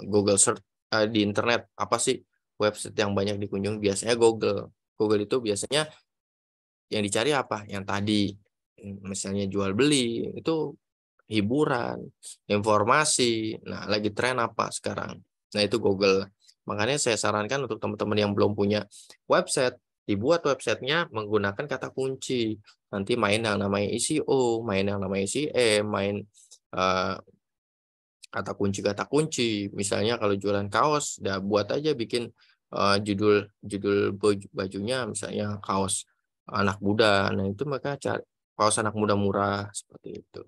Google search di internet. Apa sih website yang banyak dikunjungi? Biasanya Google. Google itu biasanya yang dicari apa? Yang tadi misalnya jual beli, itu hiburan, informasi. Nah, lagi tren apa sekarang? Nah, itu Google. Makanya saya sarankan untuk teman-teman yang belum punya website, dibuat websitenya menggunakan kata kunci. Nanti main yang namanya SEO, main yang namanya SEM, main kata kunci. Misalnya kalau jualan kaos, buat aja bikin judul bajunya misalnya kaos anak muda. Nah, itu maka cari kaos anak muda murah seperti itu.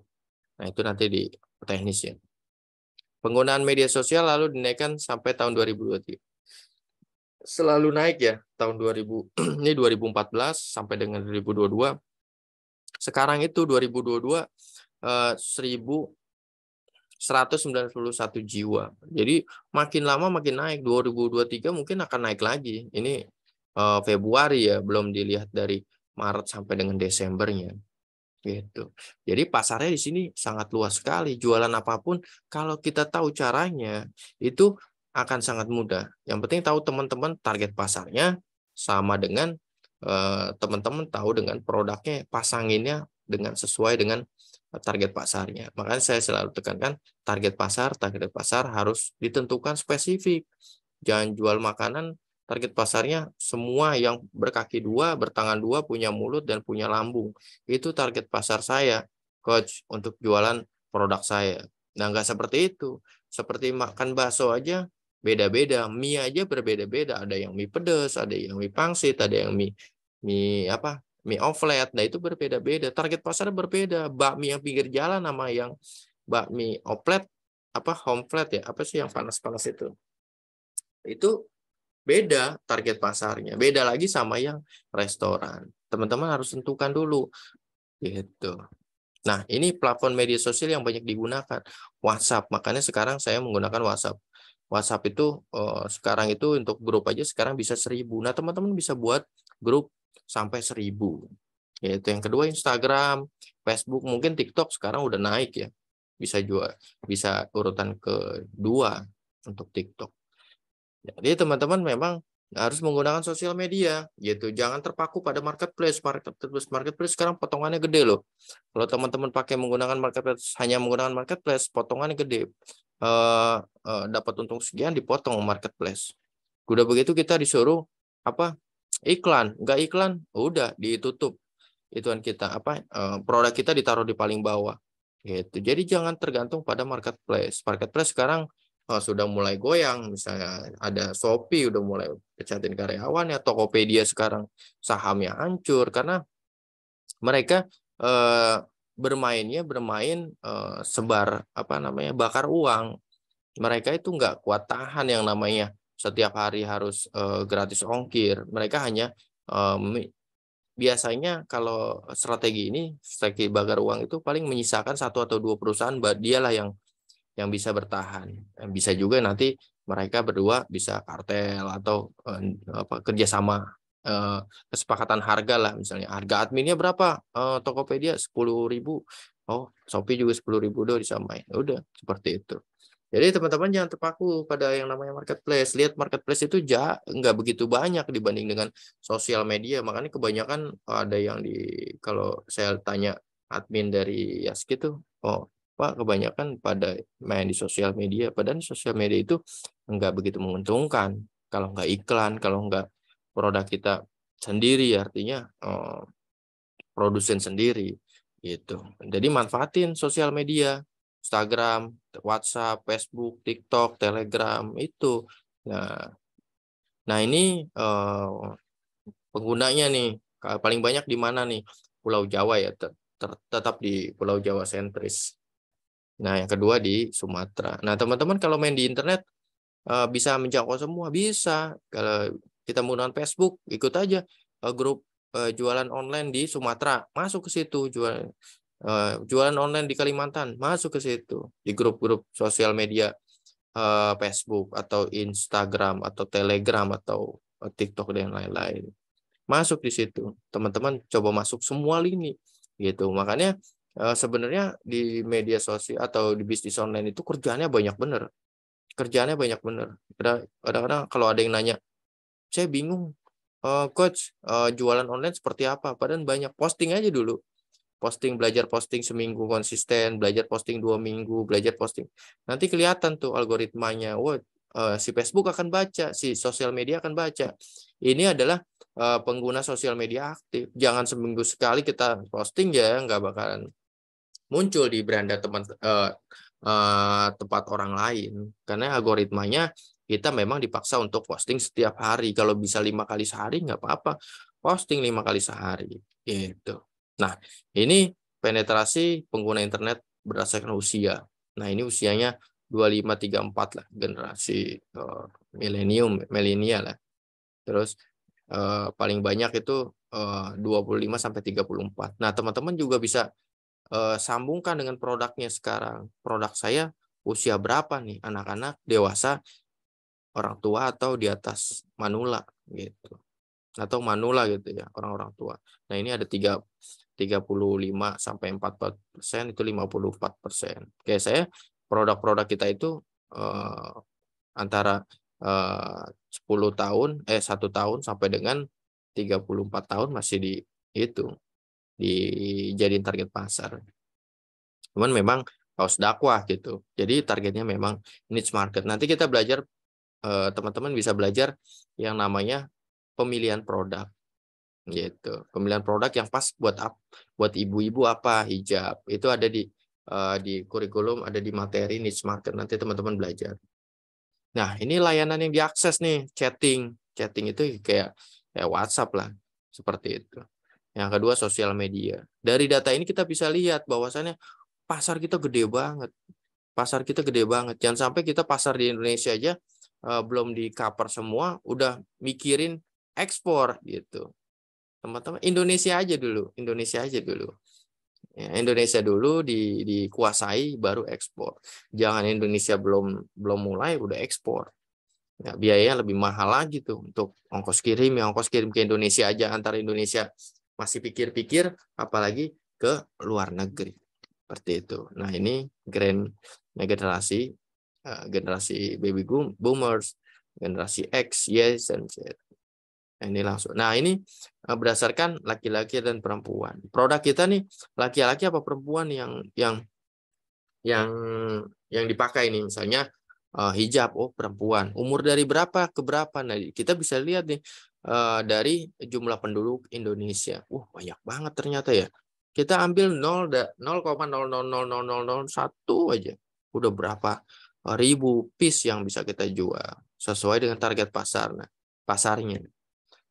Nah, itu nanti di teknis ya. Penggunaan media sosial lalu dinaikkan sampai tahun 2023. Selalu naik ya, tahun 2000 ini 2014 sampai dengan 2022. Sekarang itu 2022 191 jiwa. Jadi makin lama makin naik. 2023 mungkin akan naik lagi. Ini Februari ya, belum dilihat dari Maret sampai dengan Desembernya. Gitu. Jadi pasarnya di sini sangat luas sekali. Jualan apapun kalau kita tahu caranya itu akan sangat mudah. Yang penting tahu teman-teman target pasarnya sama dengan teman-teman tahu dengan produknya, pasanginnya dengan sesuai dengan target pasarnya. Makanya saya selalu tekankan target pasar harus ditentukan spesifik. Jangan jual makanan target pasarnya semua yang berkaki dua, bertangan dua, punya mulut dan punya lambung. Itu target pasar saya, coach, untuk jualan produk saya. Nah, nggak seperti itu. Seperti makan bakso aja beda-beda, mie aja berbeda-beda. Ada yang mie pedas, ada yang mie pangsit, ada yang mie omelet. Nah, itu berbeda-beda. Target pasar berbeda. Bakmi yang pinggir jalan sama yang bakmi oplet, home flat ya, apa sih yang panas-panas itu? Itu beda target pasarnya. Beda lagi sama yang restoran. Teman-teman harus tentukan dulu. Gitu. Nah, ini platform media sosial yang banyak digunakan. WhatsApp. Makanya sekarang saya menggunakan WhatsApp. WhatsApp itu sekarang itu untuk grup aja sekarang bisa 1000. Nah, teman-teman bisa buat grup sampai 1000. Yaitu yang kedua Instagram, Facebook, mungkin TikTok sekarang udah naik ya. Bisa urutan kedua untuk TikTok. Jadi teman-teman memang harus menggunakan sosial media gitu. Jangan terpaku pada marketplace. Marketplace sekarang potongannya gede loh. Kalau teman-teman pakai menggunakan marketplace, hanya menggunakan marketplace, potongannya gede. Dapat untung sekian dipotong marketplace. Udah begitu kita disuruh iklan, enggak iklan, udah ditutup. Ituan kita produk kita ditaruh di paling bawah. Gitu. Jadi jangan tergantung pada marketplace. Marketplace sekarang sudah mulai goyang, misalnya ada Shopee udah mulai pecatin karyawan ya, Tokopedia sekarang sahamnya hancur karena mereka bermain bakar uang. Mereka itu nggak kuat tahan yang namanya setiap hari harus gratis ongkir. Mereka hanya biasanya kalau strategi bakar uang itu paling menyisakan 1 atau 2 perusahaan, dialah yang yang bisa bertahan. Bisa juga nanti mereka berdua bisa kartel atau kerjasama, kesepakatan harga lah, misalnya harga adminnya berapa, Tokopedia 10.000, oh Shopee juga 10.000 dong disamain, udah seperti itu. Jadi teman-teman jangan terpaku pada yang namanya marketplace. Lihat marketplace itu nggak begitu banyak dibanding dengan sosial media. Makanya kebanyakan ada yang kalau saya tanya admin dari Yaski tuh, oh Pak, kebanyakan pada main di sosial media. Padahal sosial media itu nggak begitu menguntungkan. Kalau nggak iklan, kalau nggak produk kita sendiri, artinya produsen sendiri. Gitu. Jadi manfaatin sosial media. Instagram, WhatsApp, Facebook, TikTok, Telegram itu. Nah ini penggunanya nih paling banyak di mana nih? Pulau Jawa ya, tetap di Pulau Jawa sentris. Nah yang kedua di Sumatera. Nah teman-teman kalau main di internet bisa menjangkau semua, bisa. Kalau kita menggunakan Facebook, ikut aja grup jualan online di Sumatera, masuk ke situ. Jualan online di Kalimantan, masuk ke situ. Di grup-grup sosial media Facebook atau Instagram atau Telegram atau TikTok dan lain-lain, masuk di situ. Teman-teman coba masuk semua lini gitu. Makanya sebenarnya di media sosial atau di bisnis online itu kerjaannya banyak bener. Kadang-kadang kalau ada yang nanya, saya bingung, coach, jualan online seperti apa? Padahal banyak. Posting aja dulu. Belajar posting seminggu konsisten, belajar posting 2 minggu, belajar posting. Nanti kelihatan tuh algoritmanya. Si Facebook akan baca, si sosial media akan baca. Ini adalah pengguna sosial media aktif. Jangan seminggu sekali kita posting ya, nggak bakalan muncul di beranda tempat orang lain. Karena algoritmanya kita memang dipaksa untuk posting setiap hari. Kalau bisa 5 kali sehari nggak apa-apa. Posting 5 kali sehari. Gitu. Nah, ini penetrasi pengguna internet berdasarkan usia. Nah, ini usianya 25, 34 lah, generasi milenial lah. Terus paling banyak itu 25 sampai 34. Nah, teman-teman juga bisa sambungkan dengan produknya sekarang. Produk saya usia berapa nih? Anak-anak, dewasa, orang tua atau di atas manula gitu. Atau manula gitu ya, orang-orang tua. Nah, ini ada 35 sampai 44%, itu 54%. Kayak saya, produk-produk kita itu antara 10 tahun, 1 tahun sampai dengan 34 tahun masih dijadiin target pasar. Cuman memang harus dakwah gitu. Jadi targetnya memang niche market. Nanti kita belajar, teman-teman bisa belajar yang namanya pemilihan produk. Gitu. Pemilihan produk yang pas buat ibu-ibu apa, hijab. Itu ada di kurikulum, ada di materi niche market. Nanti teman-teman belajar. Nah, ini layanan yang diakses nih, chatting. Chatting itu kayak WhatsApp lah, seperti itu. Yang kedua, sosial media. Dari data ini kita bisa lihat bahwasannya pasar kita gede banget. Pasar kita gede banget. Jangan sampai kita pasar di Indonesia aja belum di-cover semua, udah mikirin ekspor gitu. Teman-teman, Indonesia aja dulu. Ya, Indonesia dulu dikuasai baru ekspor. Jangan Indonesia belum mulai udah ekspor. Ya, biayanya lebih mahal lagi tuh untuk ongkos kirim ke Indonesia aja, antara Indonesia masih pikir-pikir, apalagi ke luar negeri. Seperti itu. Nah, ini generasi baby boomers, generasi X, Y, dan Z. Ini langsung. Nah, ini berdasarkan laki-laki dan perempuan. Produk kita nih laki-laki apa perempuan yang dipakai nih, misalnya hijab, perempuan. Umur dari berapa ke berapa? Nah, kita bisa lihat nih dari jumlah penduduk Indonesia. Banyak banget ternyata ya. Kita ambil 0,0000001 aja. Udah berapa ribu piece yang bisa kita jual sesuai dengan target pasarnya.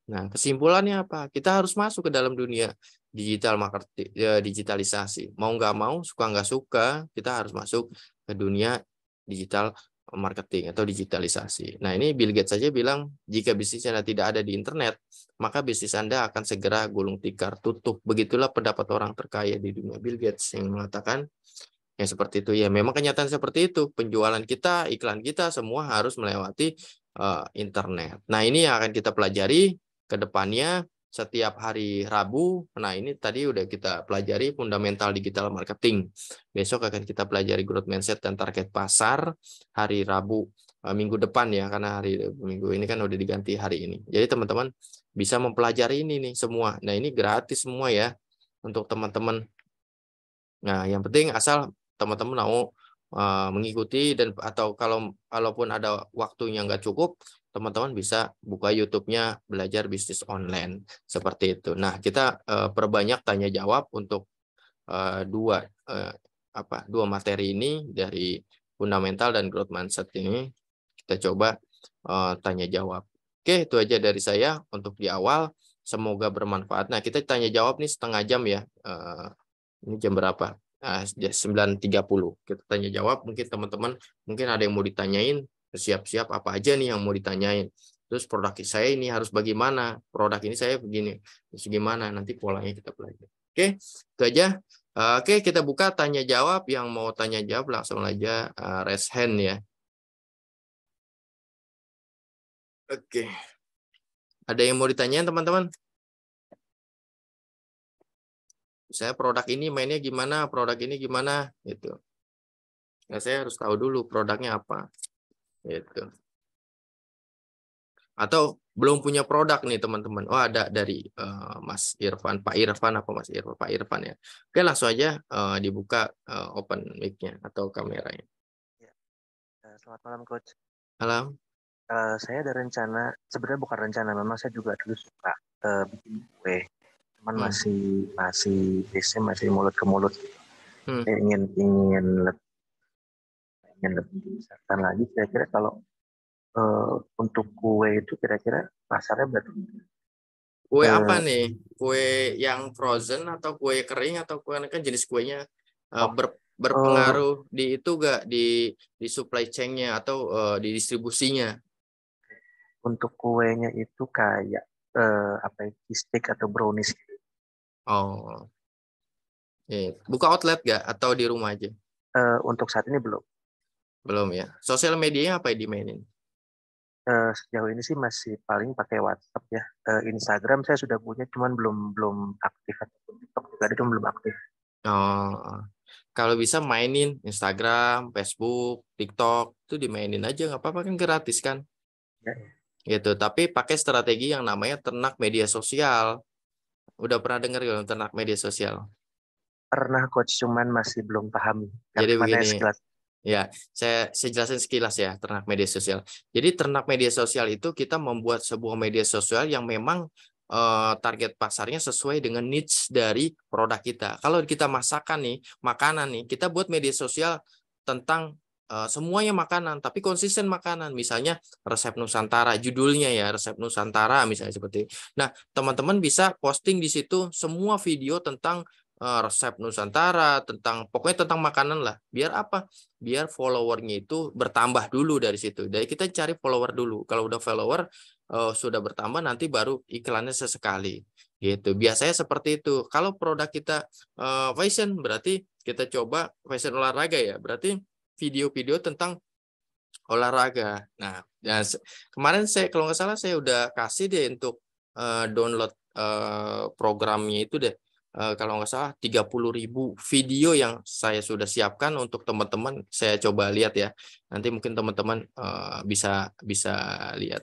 Nah, kesimpulannya apa? Kita harus masuk ke dalam dunia digital marketing, digitalisasi. Mau nggak mau, suka nggak suka, kita harus masuk ke dunia digital marketing atau digitalisasi. Nah, ini Bill Gates saja bilang, jika bisnis Anda tidak ada di internet, maka bisnis Anda akan segera gulung tikar, tutup. Begitulah pendapat orang terkaya di dunia, Bill Gates, yang mengatakan Ya seperti itu ya. Memang kenyataan seperti itu. Penjualan kita, iklan kita semua harus melewati internet. Nah, ini yang akan kita pelajari ke depannya setiap hari Rabu. Nah, ini tadi udah kita pelajari fundamental digital marketing. Besok akan kita pelajari growth mindset dan target pasar hari Rabu minggu depan ya, karena hari minggu ini kan udah diganti hari ini. Jadi teman-teman bisa mempelajari ini nih semua. Nah, ini gratis semua ya untuk teman-teman. Nah, yang penting asal teman-teman mau mengikuti dan atau kalaupun ada waktunya nggak cukup, teman-teman bisa buka YouTube-nya belajar bisnis online seperti itu. Nah, kita perbanyak tanya jawab untuk dua materi ini dari fundamental dan growth mindset ini. Kita coba tanya jawab. Oke, itu aja dari saya untuk di awal. Semoga bermanfaat. Nah, kita tanya jawab nih setengah jam ya. Ini jam berapa? 9.30. Kita tanya jawab, mungkin teman-teman mungkin ada yang mau ditanyain, siap-siap apa aja nih yang mau ditanyain. Terus produk saya ini harus bagaimana? Produk ini saya begini. Terus gimana? Nanti polanya kita pelajari. Oke, itu aja. Oke, kita buka tanya jawab. Yang mau tanya jawab langsung aja raise hand ya. Oke. Ada yang mau ditanyain teman-teman? Saya produk ini mainnya gimana, produk ini gimana, gitu. Nah, saya harus tahu dulu produknya apa, gitu. Atau belum punya produk nih teman-teman. Oh, ada dari Mas Irfan, Pak Irfan apa Mas Irfan, Pak Irfan ya. Oke, langsung aja dibuka open mic-nya atau kameranya. Ya. Selamat malam Coach. Malam. Saya ada rencana, sebenarnya bukan rencana, memang saya juga dulu suka bikin kue. Cuman masih biasanya masih mulut ke mulut. Saya ingin lebih dibesarkan lagi. Kira-kira kalau untuk kue itu kira-kira pasarnya berarti kue apa nih? Kue yang frozen atau kue kering atau kue kan jenis kuenya berpengaruh di itu gak di supply chain-nya atau di distribusinya? Untuk kuenya itu kayak cheesecake atau brownies gitu. Oh. Buka outlet gak atau di rumah aja? Untuk saat ini belum. Belum ya. Sosial medianya apa yang dimainin? Sejauh ini sih masih paling pakai WhatsApp ya. Instagram saya sudah punya, cuman belum aktif. TikTok juga ada, cuma belum aktif. Oh, kalau bisa mainin Instagram, Facebook, TikTok itu dimainin aja, nggak apa-apa kan gratis kan? Ya. Gitu. Tapi pakai strategi yang namanya ternak media sosial. Udah pernah dengar gak ternak media sosial? Pernah Coach, cuman masih belum paham. Jadi begini. Ya, saya jelasin sekilas ya ternak media sosial. Jadi ternak media sosial itu kita membuat sebuah media sosial yang memang target pasarnya sesuai dengan niche dari produk kita. Kalau kita makanan nih, kita buat media sosial tentang semuanya makanan, tapi konsisten makanan. Misalnya resep Nusantara, judulnya ya resep Nusantara misalnya seperti. Nah, teman-teman bisa posting di situ semua video tentang resep Nusantara, pokoknya tentang makanan lah. Biar apa? Biar followernya itu bertambah dulu dari situ. Jadi kita cari follower dulu. Kalau udah follower sudah bertambah, nanti baru iklannya sesekali. Gitu. Biasanya seperti itu. Kalau produk kita fashion, berarti kita coba fashion olahraga ya. Berarti video-video tentang olahraga. Nah, kemarin kalau nggak salah saya udah kasih deh untuk download programnya itu deh. Kalau nggak salah 30.000 video yang saya sudah siapkan untuk teman-teman. Saya coba lihat ya. Nanti mungkin teman-teman bisa lihat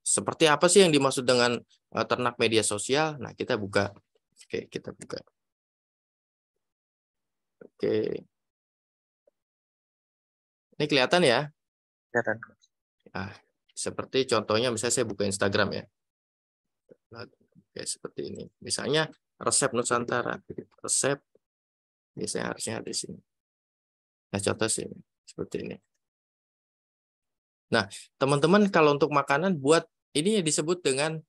seperti apa sih yang dimaksud dengan ternak media sosial. Nah, kita buka. Oke, kita buka. Oke. Ini kelihatan ya? Kelihatan. Nah, seperti contohnya misalnya saya buka Instagram ya. Kayak seperti ini. Misalnya resep Nusantara, resep biasanya harusnya di sini. Nah, contoh sih seperti ini. Nah, teman-teman kalau untuk makanan buat ini disebut dengan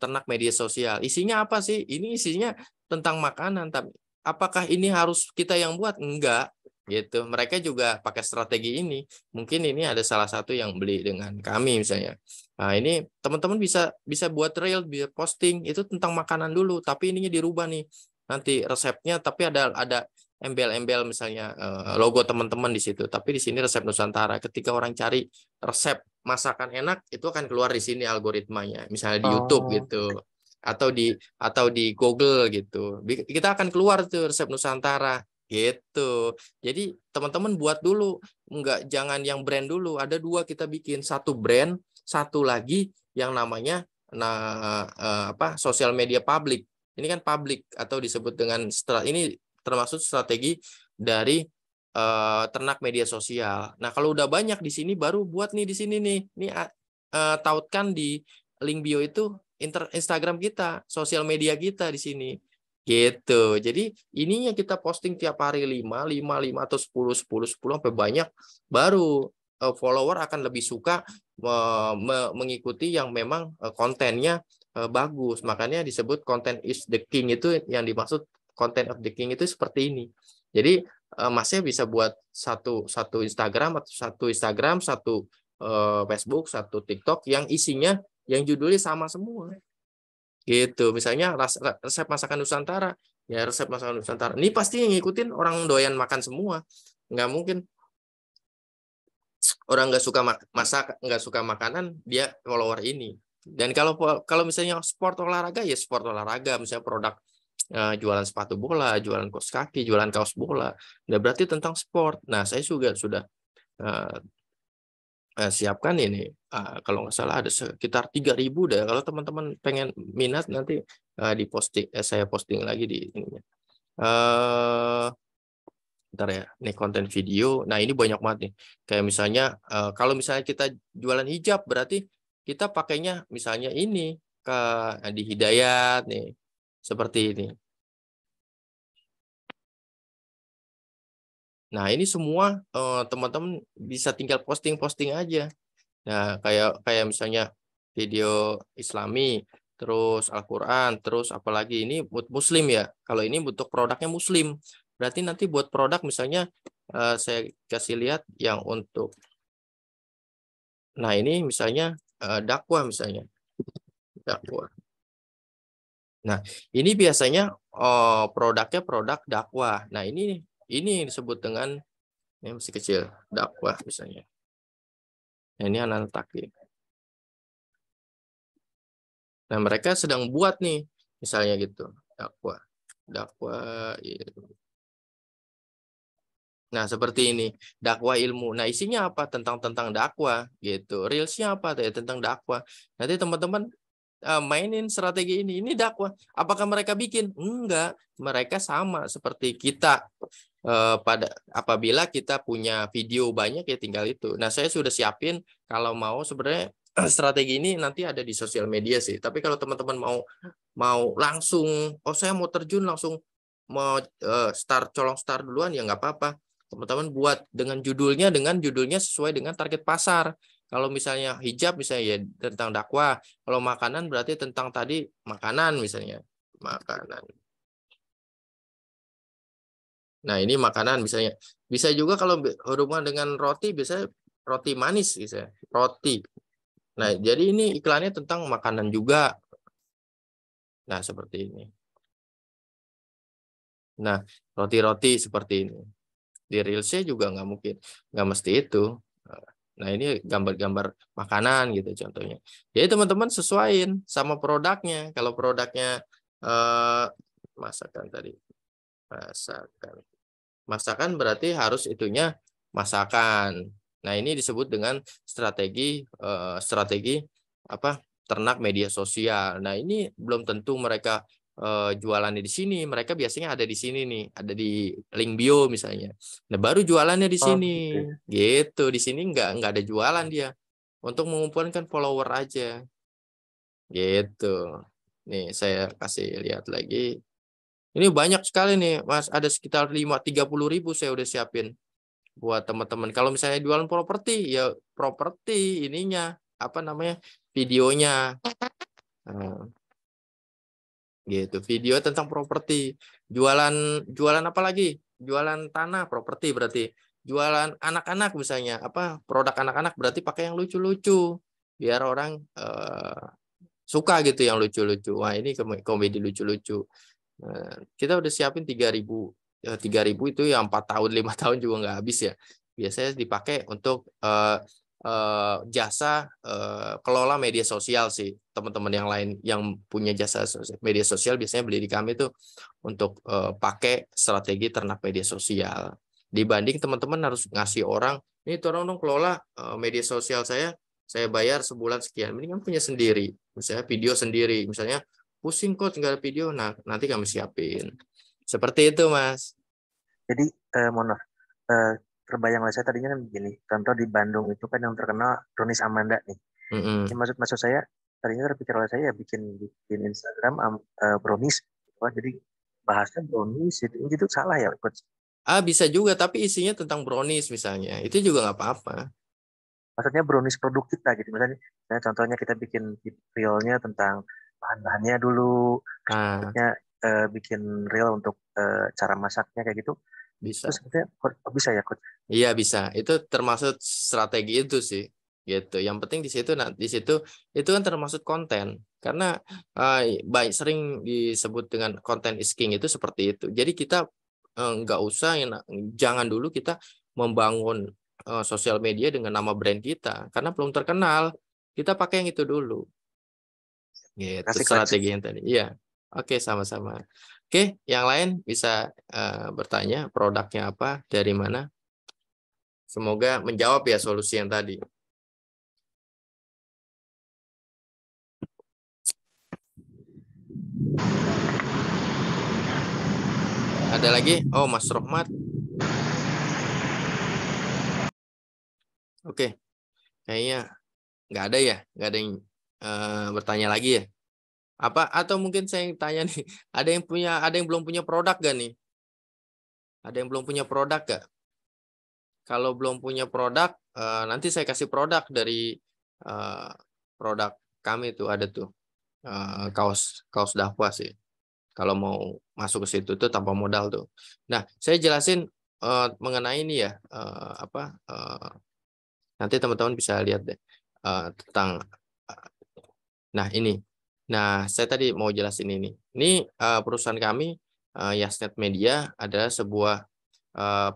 ternak media sosial. Isinya apa sih? Ini isinya tentang makanan, tapi apakah ini harus kita yang buat? Enggak, gitu. Mereka juga pakai strategi ini. Mungkin ini ada salah satu yang beli dengan kami misalnya. Nah, ini teman-teman bisa buat reel, bisa posting itu tentang makanan dulu, tapi ininya dirubah nih. Nanti resepnya tapi ada embel-embel misalnya logo teman-teman di situ, tapi di sini resep Nusantara. Ketika orang cari resep masakan enak, itu akan keluar di sini algoritmanya, misalnya di YouTube gitu, atau di Google gitu. Kita akan keluar tuh resep Nusantara gitu. Jadi teman-teman buat dulu, jangan yang brand dulu. Ada 2 kita bikin, 1 brand, 1 lagi yang namanya sosial media public. Ini kan public atau disebut dengan ini termasuk strategi dari ternak media sosial. Nah, kalau udah banyak di sini baru buat nih di sini nih. Ini tautkan di link bio itu Instagram kita, sosial media kita di sini. Gitu. Jadi ininya kita posting tiap hari 5 atau 10 sampai banyak, baru follower akan lebih suka mengikuti yang memang kontennya bagus. Makanya disebut content is the king, itu yang dimaksud content of the king itu seperti ini. Jadi Masnya bisa buat satu Instagram atau satu Facebook, satu TikTok yang isinya yang judulnya sama semua. Gitu. Misalnya resep masakan Nusantara, ya resep masakan Nusantara. Ini pasti yang ngikutin orang doyan makan semua. Nggak mungkin orang nggak suka nggak suka makanan dia follower ini. Dan kalau misalnya sport olahraga, ya sport olahraga, misalnya produk jualan sepatu bola, jualan kaos kaki, jualan kaos bola. Nah, berarti tentang sport. Nah, saya juga sudah siapkan ini. Kalau nggak salah ada sekitar 3.000 deh. Kalau teman-teman pengen minat nanti diposting, saya posting lagi di ininya. Bentar ya, ini konten video. Nah, ini banyak banget nih. Kayak misalnya, kalau misalnya kita jualan hijab, berarti kita pakainya misalnya ini di Hidayat nih, seperti ini. Nah, ini semua teman-teman bisa tinggal posting aja. Nah, kayak misalnya video Islami, terus Al-Quran, terus apalagi ini buat Muslim ya. Kalau ini untuk produknya Muslim, berarti nanti buat produk misalnya saya kasih lihat yang untuk, nah ini misalnya dakwah misalnya, dakwah. Nah, ini biasanya produknya produk dakwah. Nah, ini disebut dengan, ini masih kecil, dakwah misalnya. Nah, ini anak taklim. Nah, mereka sedang buat nih, misalnya gitu, dakwah ilmu. Nah, seperti ini, dakwah ilmu. Nah, isinya apa? Tentang dakwah gitu. Reelsnya apa? Ya, tentang dakwah. Nanti teman-teman mainin strategi ini dakwah. Apakah mereka bikin? Enggak, mereka sama seperti kita. Apabila kita punya video banyak ya tinggal itu. Nah, saya sudah siapin kalau mau sebenarnya strategi ini nanti ada di sosial media sih. Tapi kalau teman-teman mau langsung, saya mau terjun langsung, mau colong start duluan ya nggak apa-apa. Teman-teman buat dengan judulnya sesuai dengan target pasar. Kalau misalnya hijab misalnya ya tentang dakwah. Kalau makanan berarti tentang tadi makanan misalnya. Makanan. Nah, ini makanan misalnya. Bisa juga kalau hubungan dengan roti, biasanya roti manis bisa. Roti. Nah, jadi ini iklannya tentang makanan juga. Nah, seperti ini. Nah, roti-roti seperti ini. Di Reelsnya juga nggak mungkin, nggak mesti itu. Nah, ini gambar-gambar makanan gitu contohnya. Jadi teman-teman sesuaiin sama produknya. Kalau produknya masakan tadi. Masakan berarti harus itunya masakan. Nah, ini disebut dengan strategi ternak media sosial. Nah, ini belum tentu mereka jualannya di sini. Mereka biasanya ada di sini nih, ada di link bio misalnya. Nah, baru jualannya di sini. Gitu. Di sini nggak ada jualan dia. Untuk mengumpulkan follower aja. Gitu. Nih, saya kasih lihat lagi. Ini banyak sekali nih, Mas. Ada sekitar 30.000 saya udah siapin buat teman-teman. Kalau misalnya jualan properti, ya properti ininya, videonya. Gitu, video tentang properti. Jualan apa lagi? Jualan tanah, properti berarti. Jualan anak-anak misalnya, produk anak-anak berarti pakai yang lucu-lucu. Biar orang suka gitu yang lucu-lucu. Wah, ini komedi lucu-lucu. Kita udah siapin 3.000 3.000 itu ya 4 tahun 5 tahun juga nggak habis ya. Biasanya dipakai untuk jasa kelola media sosial sih. Teman-teman yang lain yang punya jasa media sosial biasanya beli di kami tuh untuk pakai strategi ternak media sosial. Dibanding teman-teman harus ngasih orang, ini tolong dong kelola media sosial saya bayar sebulan sekian. Mending kan punya sendiri, misalnya video sendiri, misalnya pusing kok tinggal video, nah nanti kami siapin. Seperti itu, Mas. Jadi mohon maaf, terbayang lah saya tadinya kan begini, contoh di Bandung itu kan yang terkenal Brownies Amanda nih. Ini maksud saya tadinya terpikir oleh saya ya bikin Instagram brownies, jadi bahasnya brownies itu salah ya, Coach? Bisa juga, tapi isinya tentang brownies misalnya, itu juga nggak apa-apa. Maksudnya brownies produk kita gitu, misalnya contohnya kita bikin realnya tentang bahan-bahannya dulu, maksudnya bikin real untuk cara masaknya kayak gitu. Bisa. Terus bisa ya, Coach? Iya bisa, itu termasuk strategi itu sih, gitu. Yang penting di situ itu kan termasuk konten, karena baik sering disebut dengan konten is king itu seperti itu. Jadi kita nggak usah, jangan dulu kita membangun sosial media dengan nama brand kita, karena belum terkenal. Kita pakai yang itu dulu, gitu. Strategi yang tadi. Iya, oke, sama-sama. Oke, yang lain bisa bertanya produknya apa, dari mana. Semoga menjawab ya solusi yang tadi. Ada lagi? Oh, Mas Rohmat. Oke, kayaknya nggak ada ya, nggak ada yang bertanya lagi ya. Apa? Atau mungkin saya yang tanya nih, ada yang belum punya produk gak nih? Ada yang belum punya produk gak? Kalau belum punya produk, nanti saya kasih produk dari produk kami tuh, ada tuh kaos Dahwa sih. Kalau mau masuk ke situ tuh tanpa modal tuh. Nah, saya jelasin mengenai ini ya, nanti teman-teman bisa lihat deh tentang. Nah ini, saya tadi mau jelasin ini. Ini perusahaan kami, Yasnet Media, adalah sebuah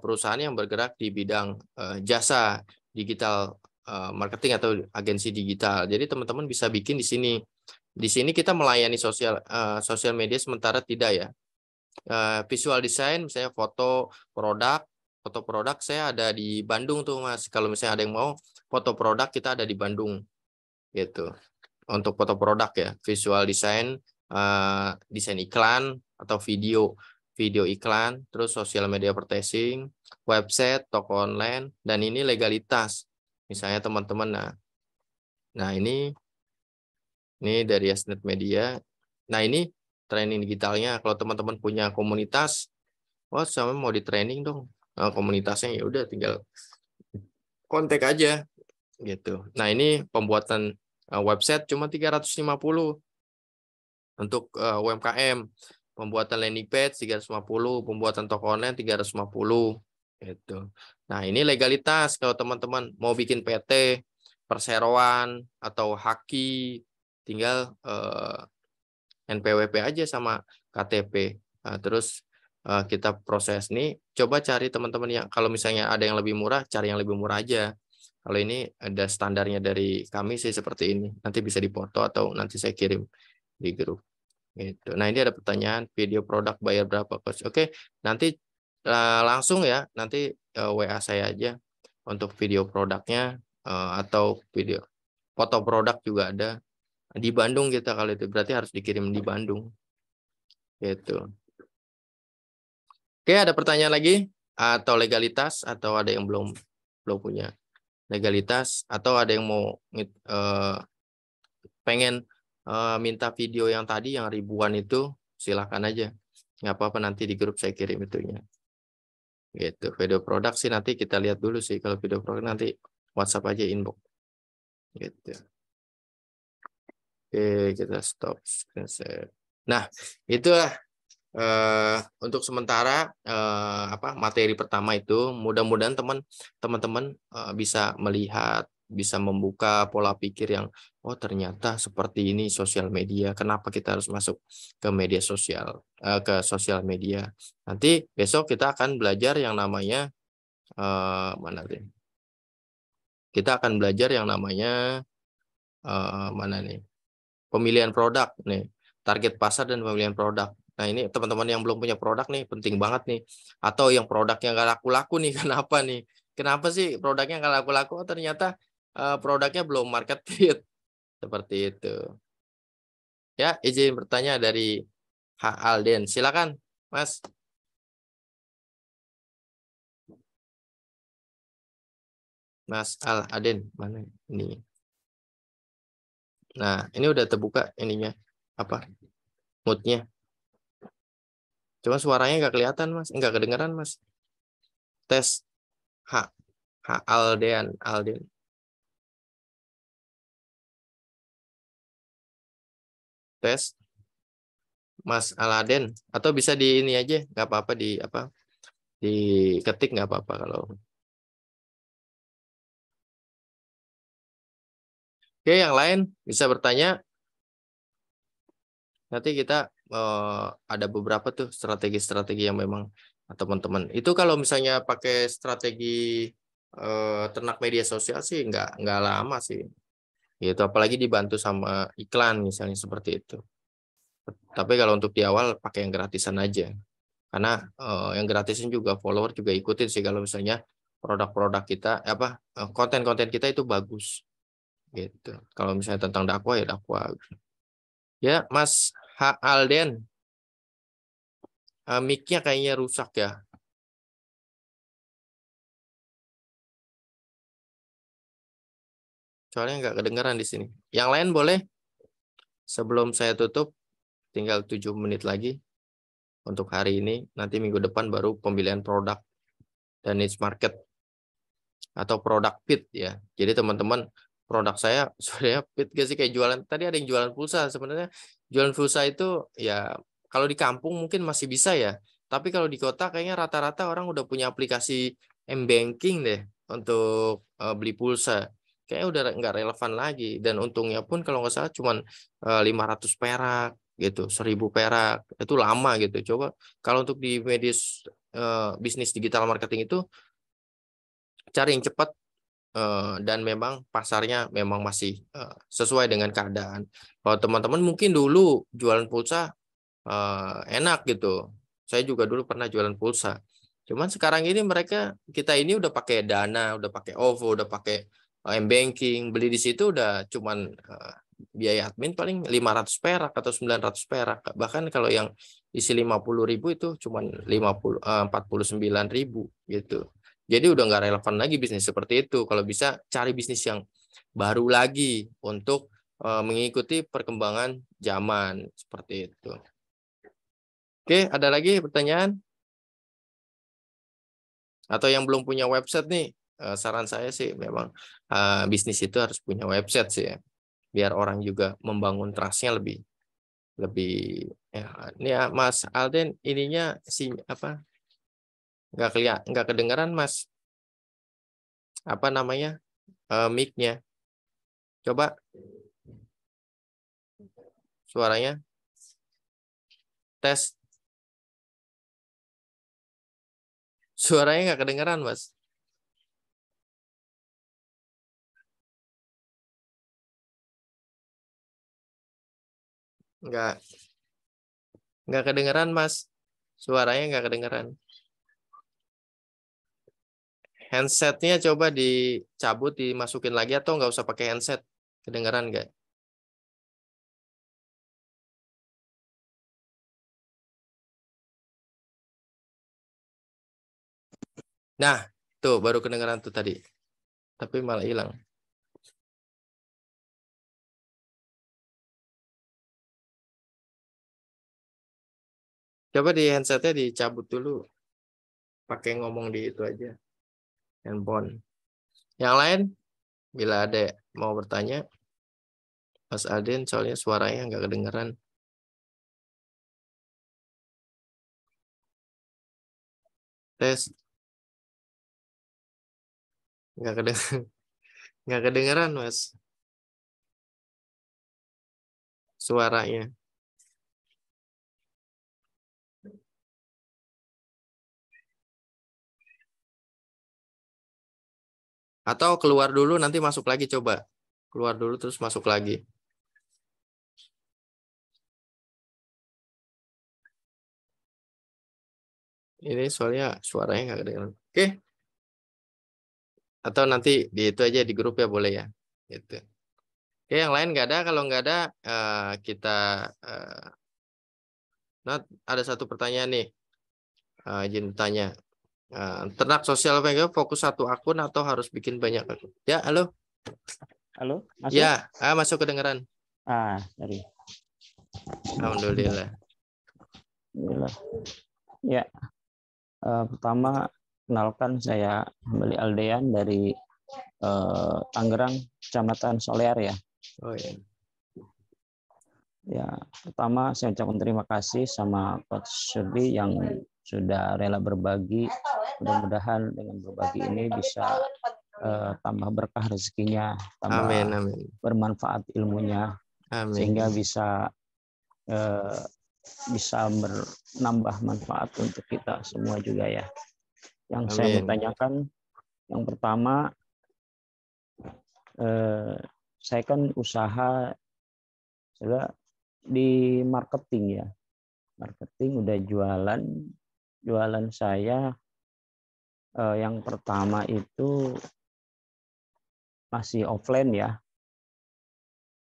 perusahaan yang bergerak di bidang jasa digital marketing atau agensi digital. Jadi teman-teman bisa bikin di sini. Di sini kita melayani sosial media sementara tidak ya. Visual design, misalnya foto produk saya ada di Bandung tuh, Mas. Kalau misalnya ada yang mau foto produk, kita ada di Bandung gitu. Untuk foto produk ya, visual design, desain iklan atau video iklan, terus sosial media advertising, website, toko online, dan ini legalitas. Misalnya teman-teman, nah ini dari Yasnet Media. Nah ini training digitalnya. Kalau teman-teman punya komunitas, sama mau di training dong komunitasnya, ya udah tinggal kontak aja gitu. Nah ini pembuatan website cuma 350 untuk UMKM, pembuatan landing page 350, pembuatan toko online 350 gitu. Nah ini legalitas. Kalau teman-teman mau bikin PT, perseroan atau haki, tinggal NPWP aja sama KTP. Terus kita proses nih. Coba cari teman-teman yang, kalau misalnya ada yang lebih murah, cari yang lebih murah aja. Kalau ini ada standarnya dari kami sih seperti ini. Nanti bisa dipoto atau nanti saya kirim di grup. Gitu. Nah ini ada pertanyaan, video produk bayar berapa, Coach? Oke, nanti langsung ya, nanti WA saya aja untuk video produknya atau video foto produk juga ada. Di Bandung kita, kalau itu berarti harus dikirim di Bandung. Gitu. Oke, ada pertanyaan lagi? Atau legalitas, atau ada yang belum punya legalitas, atau ada yang mau pengen minta video yang tadi yang ribuan itu, silahkan aja. Nggak apa-apa, nanti di grup saya kirim itunya. Gitu. Video produk sih nanti kita lihat dulu sih. Kalau video produk nanti WhatsApp aja, inbox. Gitu. Oke, kita stop screen share. Nah, itulah untuk sementara materi pertama itu. Mudah-mudahan teman-teman bisa melihat bisa membuka pola pikir yang oh ternyata seperti ini sosial media. Kenapa kita harus masuk ke media sosial, ke sosial media? Nanti besok kita akan belajar yang namanya mana nih? Kita akan belajar yang namanya mana nih? Pemilihan produk nih, target pasar dan pemilihan produk. Nah ini teman-teman yang belum punya produk nih penting banget nih. Atau yang produknya nggak laku-laku nih, kenapa nih? Kenapa sih produknya nggak laku-laku? Oh, ternyata produknya belum market fit. Seperti itu. Ya, izin bertanya dari H. Alden. Silakan, Mas. Mas Al Aden, mana ini? Nah, ini udah terbuka ininya. Apa? Moodnya. Cuma suaranya nggak kelihatan, Mas. Nggak kedengeran, Mas. Tes. H. Alden. Tes. Mas Aladen. Atau bisa di ini aja. Nggak apa-apa di apa. Diketik nggak apa-apa kalau. Oke, yang lain bisa bertanya. Nanti kita ada beberapa tuh strategi-strategi yang memang teman-teman. Itu kalau misalnya pakai strategi ternak media sosial sih nggak lama sih. Gitu, apalagi dibantu sama iklan misalnya seperti itu. Tapi kalau untuk di awal pakai yang gratisan aja. Karena yang gratisan juga follower juga ikutin sih kalau misalnya produk-produk kita konten-konten kita itu bagus gitu. Kalau misalnya tentang dakwah ya dakwah. Ya, Mas H. Alden, mic-nya kayaknya rusak ya. Soalnya nggak kedengeran di sini. Yang lain boleh? Sebelum saya tutup, tinggal 7 menit lagi untuk hari ini. Nanti minggu depan baru pemilihan produk dan niche market atau produk fit ya. Jadi teman-teman, produk saya sebenarnya fit gak sih kayak jualan. Tadi ada yang jualan pulsa. Sebenarnya jualan pulsa itu ya kalau di kampung mungkin masih bisa ya. Tapi kalau di kota kayaknya rata-rata orang udah punya aplikasi m-banking deh untuk beli pulsa. Kayaknya udah nggak relevan lagi. Dan untungnya pun kalau nggak salah cuma 500 perak gitu, 1000 perak. Itu lama gitu. Coba kalau untuk di media bisnis digital marketing itu cari yang cepat dan memang pasarnya memang masih sesuai dengan keadaan. Kalau teman-teman mungkin dulu jualan pulsa enak gitu. Saya juga dulu pernah jualan pulsa. Cuman sekarang ini kita ini udah pakai Dana, udah pakai OVO, udah pakai m-banking, beli di situ udah cuman biaya admin paling 500 perak atau 900 perak. Bahkan kalau yang isi 50.000 itu cuman 49.000 gitu. Jadi udah nggak relevan lagi bisnis seperti itu. Kalau bisa cari bisnis yang baru lagi untuk mengikuti perkembangan zaman seperti itu. Oke, ada lagi pertanyaan? Atau yang belum punya website nih, saran saya sih memang bisnis itu harus punya website sih ya. Biar orang juga membangun trust-nya lebih ya. Ini ya, Mas Alden ininya apa? Nggak kedengeran Mas. Apa namanya? Mic-nya. Coba suaranya tes. Suaranya nggak kedengeran, Mas. Nggak kedengeran, Mas. Suaranya nggak kedengeran. Handsetnya coba dicabut, dimasukin lagi atau nggak usah pakai handset. Kedengeran nggak? Nah, tuh baru kedengeran tuh tadi. Tapi malah hilang. Coba di handsetnya dicabut dulu. Pakai ngomong di itu aja. Handphone. Yang lain, bila ada mau bertanya, Mas Alden soalnya suaranya nggak kedengeran. Tes. Nggak kedengeran. Nggak kedengeran, Mas. Suaranya. Atau keluar dulu nanti masuk lagi, coba. Keluar dulu terus masuk lagi. Ini soalnya suaranya nggak kedengeran. Oke. Atau nanti di itu aja di grup ya boleh ya. Gitu. Oke, yang lain nggak ada. Kalau nggak ada, kita... Nah, ada satu pertanyaan nih. Izin tanya. Ternak sosial media fokus satu akun atau harus bikin banyak akun? Ya, halo. Halo, masuk? Ya, masuk kedengeran. Sorry. Alhamdulillah. Alhamdulillah. Ya, pertama kenalkan saya Hambali Aldean dari Tangerang, Kecamatan Solear ya. Oh ya. Ya, pertama saya ucapkan terima kasih sama Coach Shirley yang sudah rela berbagi. Mudah-mudahan dengan berbagi ini bisa tambah berkah rezekinya, tambah Amin. bermanfaat ilmunya, Amin. sehingga bisa menambah manfaat untuk kita semua juga ya. Yang saya mau tanyakan, yang pertama, saya kan usaha di marketing ya. Marketing udah jualan saya yang pertama itu masih offline ya,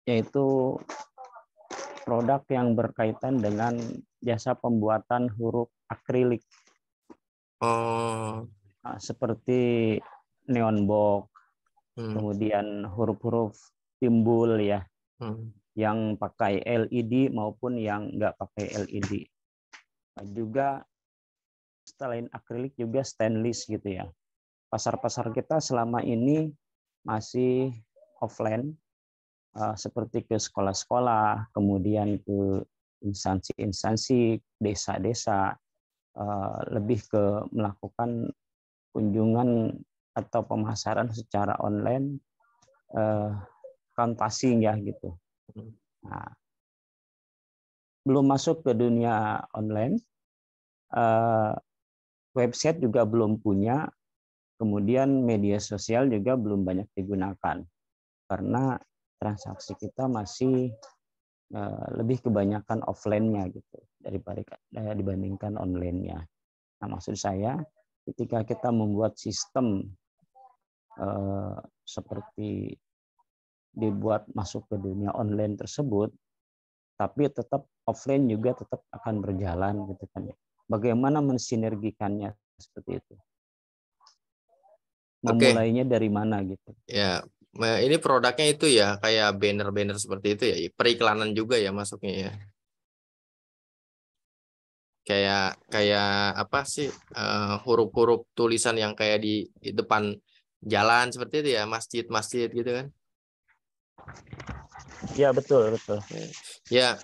yaitu produk yang berkaitan dengan jasa pembuatan huruf akrilik. Seperti neon box, kemudian huruf-huruf timbul ya, yang pakai LED maupun yang nggak pakai LED. Juga selain akrilik juga stainless gitu ya. Pasar-pasar kita selama ini masih offline, seperti ke sekolah-sekolah, kemudian ke instansi-instansi, desa-desa, lebih ke melakukan kunjungan atau pemasaran secara online, countering ya gitu. Nah, belum masuk ke dunia online, website juga belum punya, kemudian media sosial juga belum banyak digunakan karena transaksi kita masih lebih kebanyakan offline-nya gitu dibandingkan online-nya. Nah, maksud saya ketika kita membuat sistem seperti dibuat masuk ke dunia online tersebut, tapi tetap offline juga tetap akan berjalan gitu kan. Bagaimana mensinergikannya seperti itu? Memulainya dari mana gitu? Ya, ini produknya itu ya kayak banner-banner seperti itu ya, periklanan juga ya masuknya ya. Kayak apa sih, huruf-huruf tulisan yang kayak di depan jalan seperti itu ya, masjid-masjid gitu kan. Ya, betul. Ya,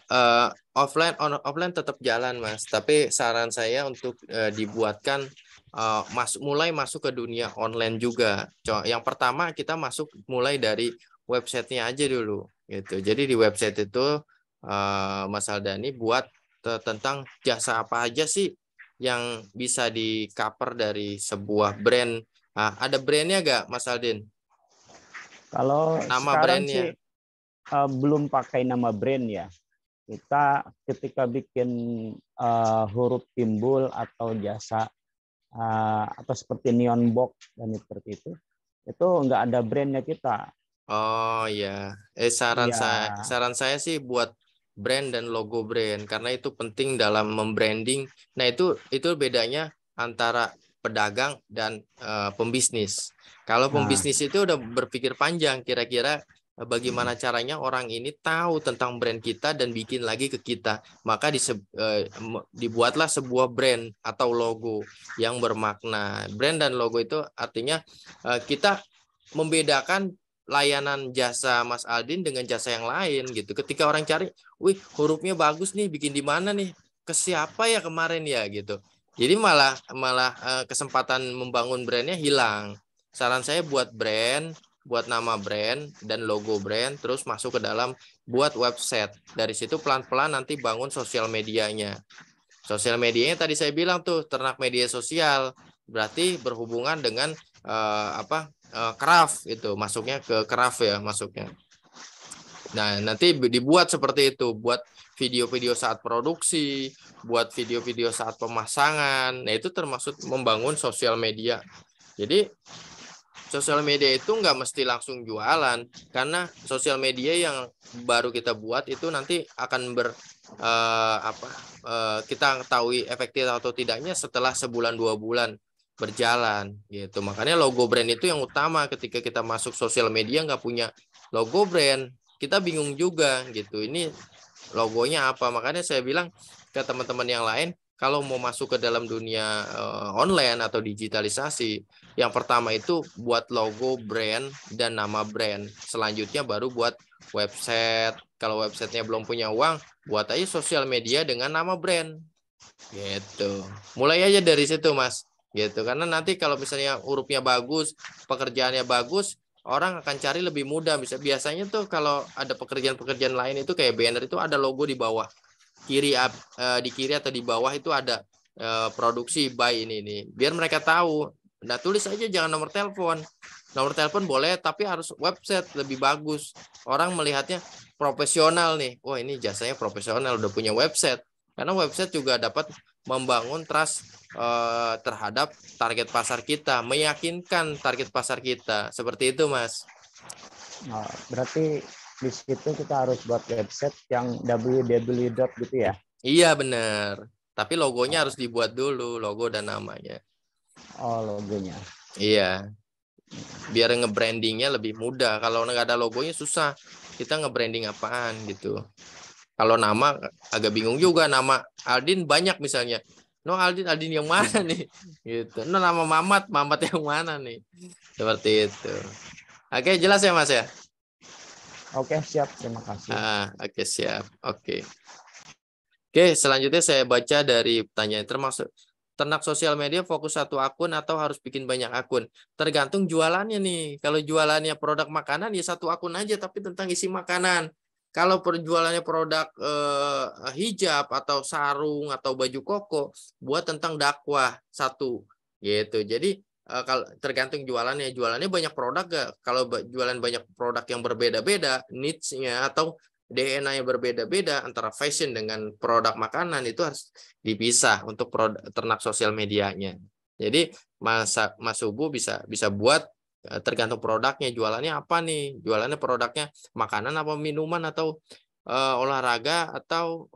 offline tetap jalan, Mas. Tapi saran saya untuk dibuatkan mulai masuk ke dunia online juga. Yang pertama kita mulai dari websitenya aja dulu gitu. Jadi di website itu Mas Aldani buat tentang jasa apa aja sih yang bisa di cover dari sebuah brand. Ada brandnya nggak, Mas Aldin? Kalau nama sekarang brandnya sih belum pakai nama brand ya. Kita ketika bikin huruf timbul atau jasa atau seperti neon box dan seperti itu nggak ada brandnya kita. Oh ya, saran saya sih buat brand dan logo brand karena itu penting dalam membranding. Nah itu bedanya antara pedagang dan pembisnis. Kalau pembisnis itu udah berpikir panjang, kira-kira bagaimana caranya orang ini tahu tentang brand kita dan bikin lagi ke kita. Maka dibuatlah sebuah brand atau logo yang bermakna. Brand dan logo itu artinya kita membedakan layanan jasa Mas Aldin dengan jasa yang lain gitu. Ketika orang cari, wih hurufnya bagus nih, bikin di mana nih? Ke siapa ya kemarin ya gitu. Jadi malah kesempatan membangun brandnya hilang. Saran saya buat brand, buat nama brand dan logo brand, terus masuk ke dalam buat website. Dari situ pelan-pelan nanti bangun sosial medianya. Sosial medianya tadi saya bilang tuh ternak media sosial, berarti berhubungan dengan craft itu, masuknya ke craft ya masuknya. Nah, nanti dibuat seperti itu, buat video-video saat produksi, buat video-video saat pemasangan. Nah, itu termasuk membangun sosial media. Jadi, sosial media itu nggak mesti langsung jualan, karena sosial media yang baru kita buat itu nanti akan kita ketahui efektif atau tidaknya setelah sebulan 2 bulan berjalan gitu. Makanya logo brand itu yang utama. Ketika kita masuk sosial media nggak punya logo brand, kita bingung juga gitu. Ini logonya apa? Makanya saya bilang ke teman-teman yang lain, kalau mau masuk ke dalam dunia online atau digitalisasi, yang pertama itu buat logo brand dan nama brand. Selanjutnya baru buat website. Kalau websitenya belum punya uang, buat aja sosial media dengan nama brand. Gitu. Mulai aja dari situ, Mas. Gitu. Karena nanti kalau misalnya hurufnya bagus, pekerjaannya bagus, orang akan cari lebih mudah. Biasanya tuh kalau ada pekerjaan-pekerjaan lain itu kayak banner itu ada logo di bawah. Di kiri atau di bawah itu ada produksi by ini. Biar mereka tahu. Nah, tulis aja jangan nomor telepon. Nomor telepon boleh, tapi harus website lebih bagus. Orang melihatnya profesional nih. Wah, ini jasanya profesional, udah punya website. Karena website juga dapat membangun trust terhadap target pasar kita, meyakinkan target pasar kita. Seperti itu, Mas. Nah, berarti di situ kita harus buat website yang www. gitu ya? Iya, benar. Tapi logonya harus dibuat dulu, logo dan namanya. Oh, logonya. Iya. Biar nge-brandingnya lebih mudah. Kalau nggak ada logonya susah. Kita nge-branding apaan gitu. Kalau nama agak bingung juga. Nama Aldin banyak misalnya. No, Aldin yang mana nih? Gitu. No, nama Mamat yang mana nih? Seperti itu. Oke, jelas ya, Mas ya? Oke, siap. Terima kasih. Oke, siap. Oke, selanjutnya saya baca dari pertanyaan. Termasuk ternak sosial media fokus satu akun atau harus bikin banyak akun? Tergantung jualannya nih. Kalau jualannya produk makanan ya satu akun aja tapi tentang isi makanan. Kalau perjualannya produk hijab atau sarung atau baju koko, buat tentang dakwah satu gitu. Jadi kalau tergantung jualannya banyak produk gak? Kalau jualan banyak produk yang berbeda-beda niche-nya atau DNA yang berbeda-beda antara fashion dengan produk makanan, itu harus dipisah untuk ternak sosial medianya. Jadi Mas Subuh bisa buat tergantung produknya, jualannya apa nih? Jualannya produknya makanan apa minuman atau olahraga atau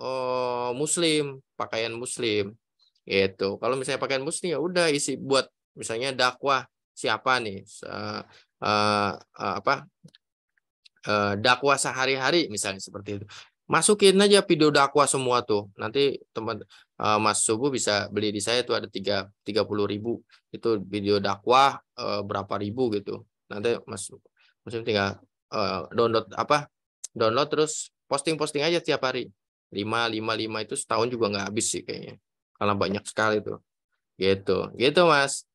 muslim, pakaian muslim. Gitu. Kalau misalnya pakaian muslim ya udah isi buat misalnya dakwah siapa nih? Dakwah sehari-hari misalnya seperti itu. Masukin aja video dakwah semua tuh. Nanti teman Mas Subuh bisa beli di saya tuh ada 30.000 itu video dakwah berapa ribu gitu. Nanti Mas tinggal download terus posting aja tiap hari. 5 itu setahun juga nggak habis sih kayaknya. Karena banyak sekali tuh. Gitu Mas.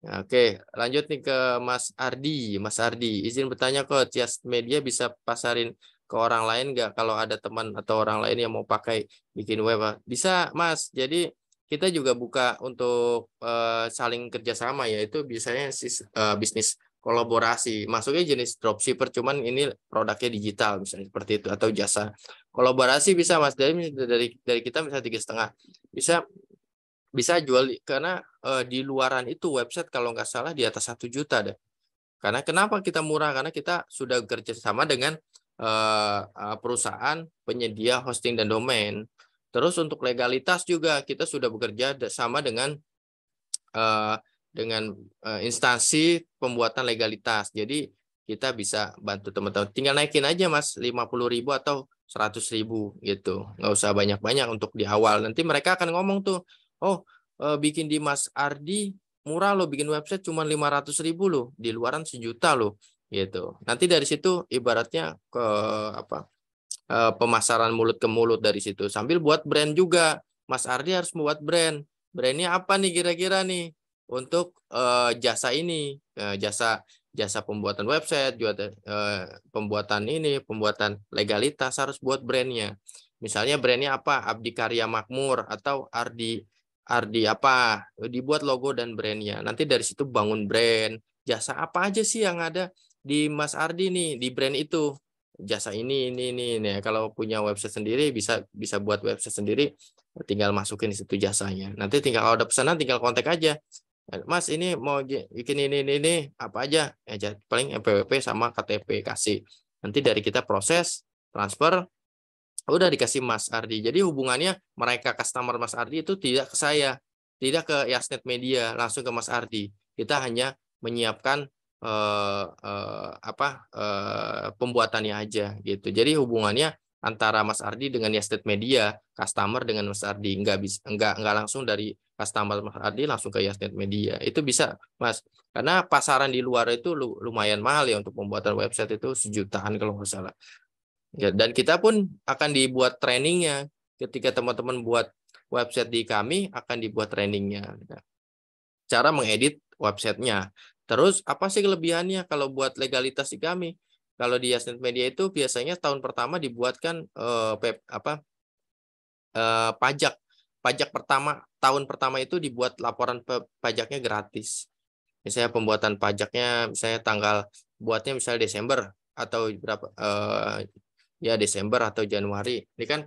Oke, lanjut nih ke Mas Ardi. Mas Ardi, izin bertanya, Coach, Just Media bisa pasarin ke orang lain nggak? Kalau ada teman atau orang lain yang mau pakai bikin web, bisa, Mas. Jadi kita juga buka untuk saling kerjasama, yaitu biasanya bisnis kolaborasi. Masuknya jenis dropshipper, cuman ini produknya digital, misalnya seperti itu, atau jasa kolaborasi bisa, Mas. Dari kita misalnya 3,5 bisa jual, karena di luaran itu website kalau nggak salah di atas 1 juta deh. Karena kenapa kita murah? Karena kita sudah bekerja sama dengan perusahaan penyedia hosting dan domain. Terus untuk legalitas juga kita sudah bekerja sama dengan instansi pembuatan legalitas. Jadi kita bisa bantu teman-teman. Tinggal naikin aja, Mas, 50.000 atau 100.000 gitu. Nggak usah banyak-banyak untuk di awal. Nanti mereka akan ngomong tuh, oh, bikin di Mas Ardi murah loh, bikin website cuma 500.000 loh, di luaran 1 juta loh, gitu. Nanti dari situ ibaratnya ke pemasaran mulut ke mulut dari situ. Sambil buat brand juga. Mas Ardi harus membuat brand. Brandnya apa nih kira-kira nih untuk jasa ini, jasa jasa pembuatan website, pembuatan pembuatan legalitas, harus buat brandnya. Misalnya brandnya apa? Abdi Karya Makmur atau Ardi apa? Dibuat logo dan brandnya. Nanti dari situ bangun brand. Jasa apa aja sih yang ada di Mas Ardi nih di brand itu? Jasa ini. Nah, kalau punya website sendiri bisa buat website sendiri, tinggal masukin di situ jasanya. Nanti tinggal kalau ada pesanan tinggal kontak aja. Mas ini mau bikin ini apa aja? Paling NPWP sama KTP kasih. Nanti dari kita proses transfer, udah dikasih Mas Ardi. Jadi hubungannya mereka customer Mas Ardi itu tidak ke saya, tidak ke Yasnet Media, langsung ke Mas Ardi. Kita hanya menyiapkan pembuatannya aja gitu. Jadi hubungannya antara Mas Ardi dengan Yasnet Media, customer dengan Mas Ardi, enggak langsung dari customer Mas Ardi langsung ke Yasnet Media. Itu bisa, Mas. Karena pasaran di luar itu lumayan mahal ya untuk pembuatan website itu 1 jutaan kalau nggak salah. Ya, dan kita pun akan dibuat trainingnya. Ketika teman-teman buat website di kami, akan dibuat trainingnya. Cara mengedit websitenya. Terus apa sih kelebihannya kalau buat legalitas di kami? Kalau di Yasnet Media itu biasanya tahun pertama dibuatkan pajak. Pajak pertama, tahun pertama itu dibuat laporan pajaknya gratis. Misalnya pembuatan pajaknya, misalnya buatnya misalnya Desember atau berapa Desember atau Januari. Ini kan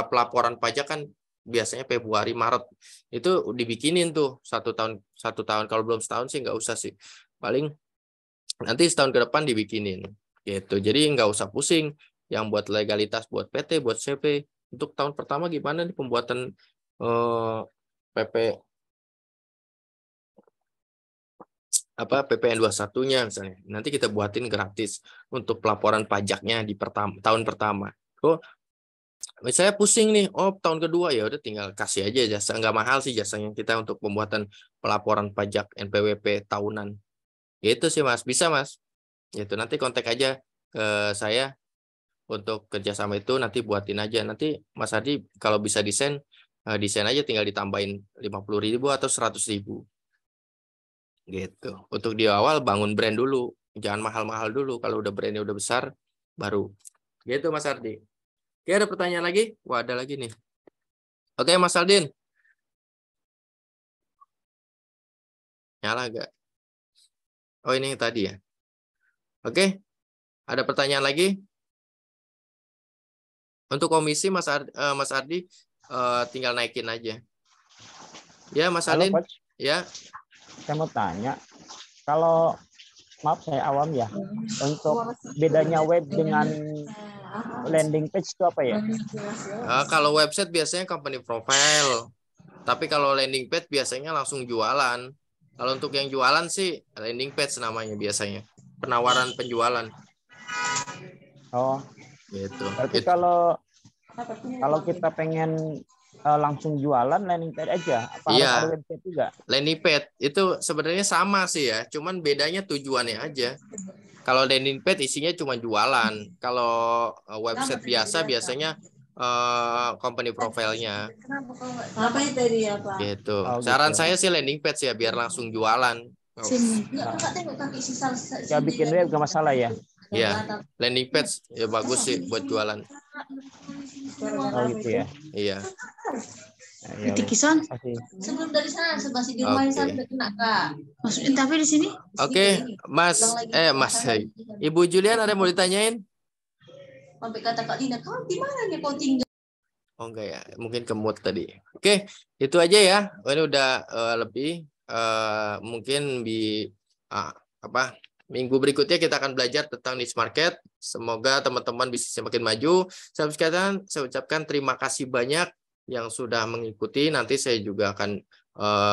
pelaporan pajak kan biasanya Februari, Maret. Itu dibikinin tuh 1 tahun. Kalau belum setahun sih nggak usah sih. Paling nanti setahun ke depan dibikinin. Gitu. Jadi nggak usah pusing. Yang buat legalitas, buat PT, buat CP. Untuk tahun pertama gimana nih pembuatan PP PPN 21-nya misalnya. Nanti kita buatin gratis untuk pelaporan pajaknya di tahun pertama. Misalnya pusing nih, tahun kedua ya udah tinggal kasih aja jasa, nggak mahal sih jasanya kita untuk pembuatan pelaporan pajak NPWP tahunan. Gitu sih Mas, bisa Mas. Gitu nanti kontak aja ke saya untuk kerjasama itu, nanti buatin aja. Nanti Mas Ardi kalau bisa desain aja, tinggal ditambahin 50.000 atau 100.000. Gitu. Untuk di awal bangun brand dulu, jangan mahal-mahal dulu. Kalau udah brandnya udah besar, baru. Gitu Mas Ardi. Oke, ada pertanyaan lagi? Wah, ada lagi nih. Oke, Mas Aldin. Nyala gak? Oh, ini tadi ya. Oke, ada pertanyaan lagi? Untuk komisi Mas Ardi tinggal naikin aja. Ya, Mas Aldin. Halo, Coach. Ya. Saya mau tanya, kalau maaf saya awam ya, untuk bedanya web dengan landing page itu apa ya? Kalau website biasanya company profile, tapi kalau landing page biasanya langsung jualan. Kalau untuk yang jualan sih landing page namanya biasanya, penawaran penjualan. Oh, gitu. Berarti kalau kita pengen langsung jualan landing page aja, apa harus ada website juga? Landing page itu sebenarnya sama sih ya, cuman bedanya tujuannya aja. Kalau landing page isinya cuma jualan. Kalau website biasa biasanya company profile-nya. Gitu. Saran saya sih landing page ya, biar langsung jualan. Ya bikin web gak masalah ya? Iya, landing page ya bagus sih buat jualan. Oh gitu ya? Iya. Kison sebelum dari sana masih di rumah saya udah kena Kak. Maksudnya tapi di sini. Oke, Mas Ibu Julian ada yang mau ditanyain? Sampai kata Kak Dina, kau di mana nih kau tinggal? Oh enggak ya, mungkin kemut tadi. Oke, itu aja ya. Ini udah lebih mungkin di minggu berikutnya kita akan belajar tentang niche market. Semoga teman-teman bisa semakin maju. Saya ucapkan terima kasih banyak yang sudah mengikuti. Nanti saya juga akan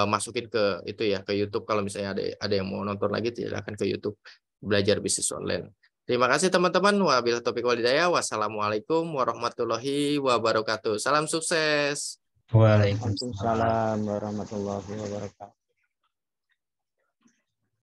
masukin ke itu ya, ke YouTube. Kalau misalnya ada yang mau nonton lagi, silakan ke YouTube belajar bisnis online. Terima kasih teman-teman. Wabillahi taufiq wal hidayah. Wassalamualaikum warahmatullahi wabarakatuh. Salam sukses. Waalaikumsalam warahmatullahi wabarakatuh.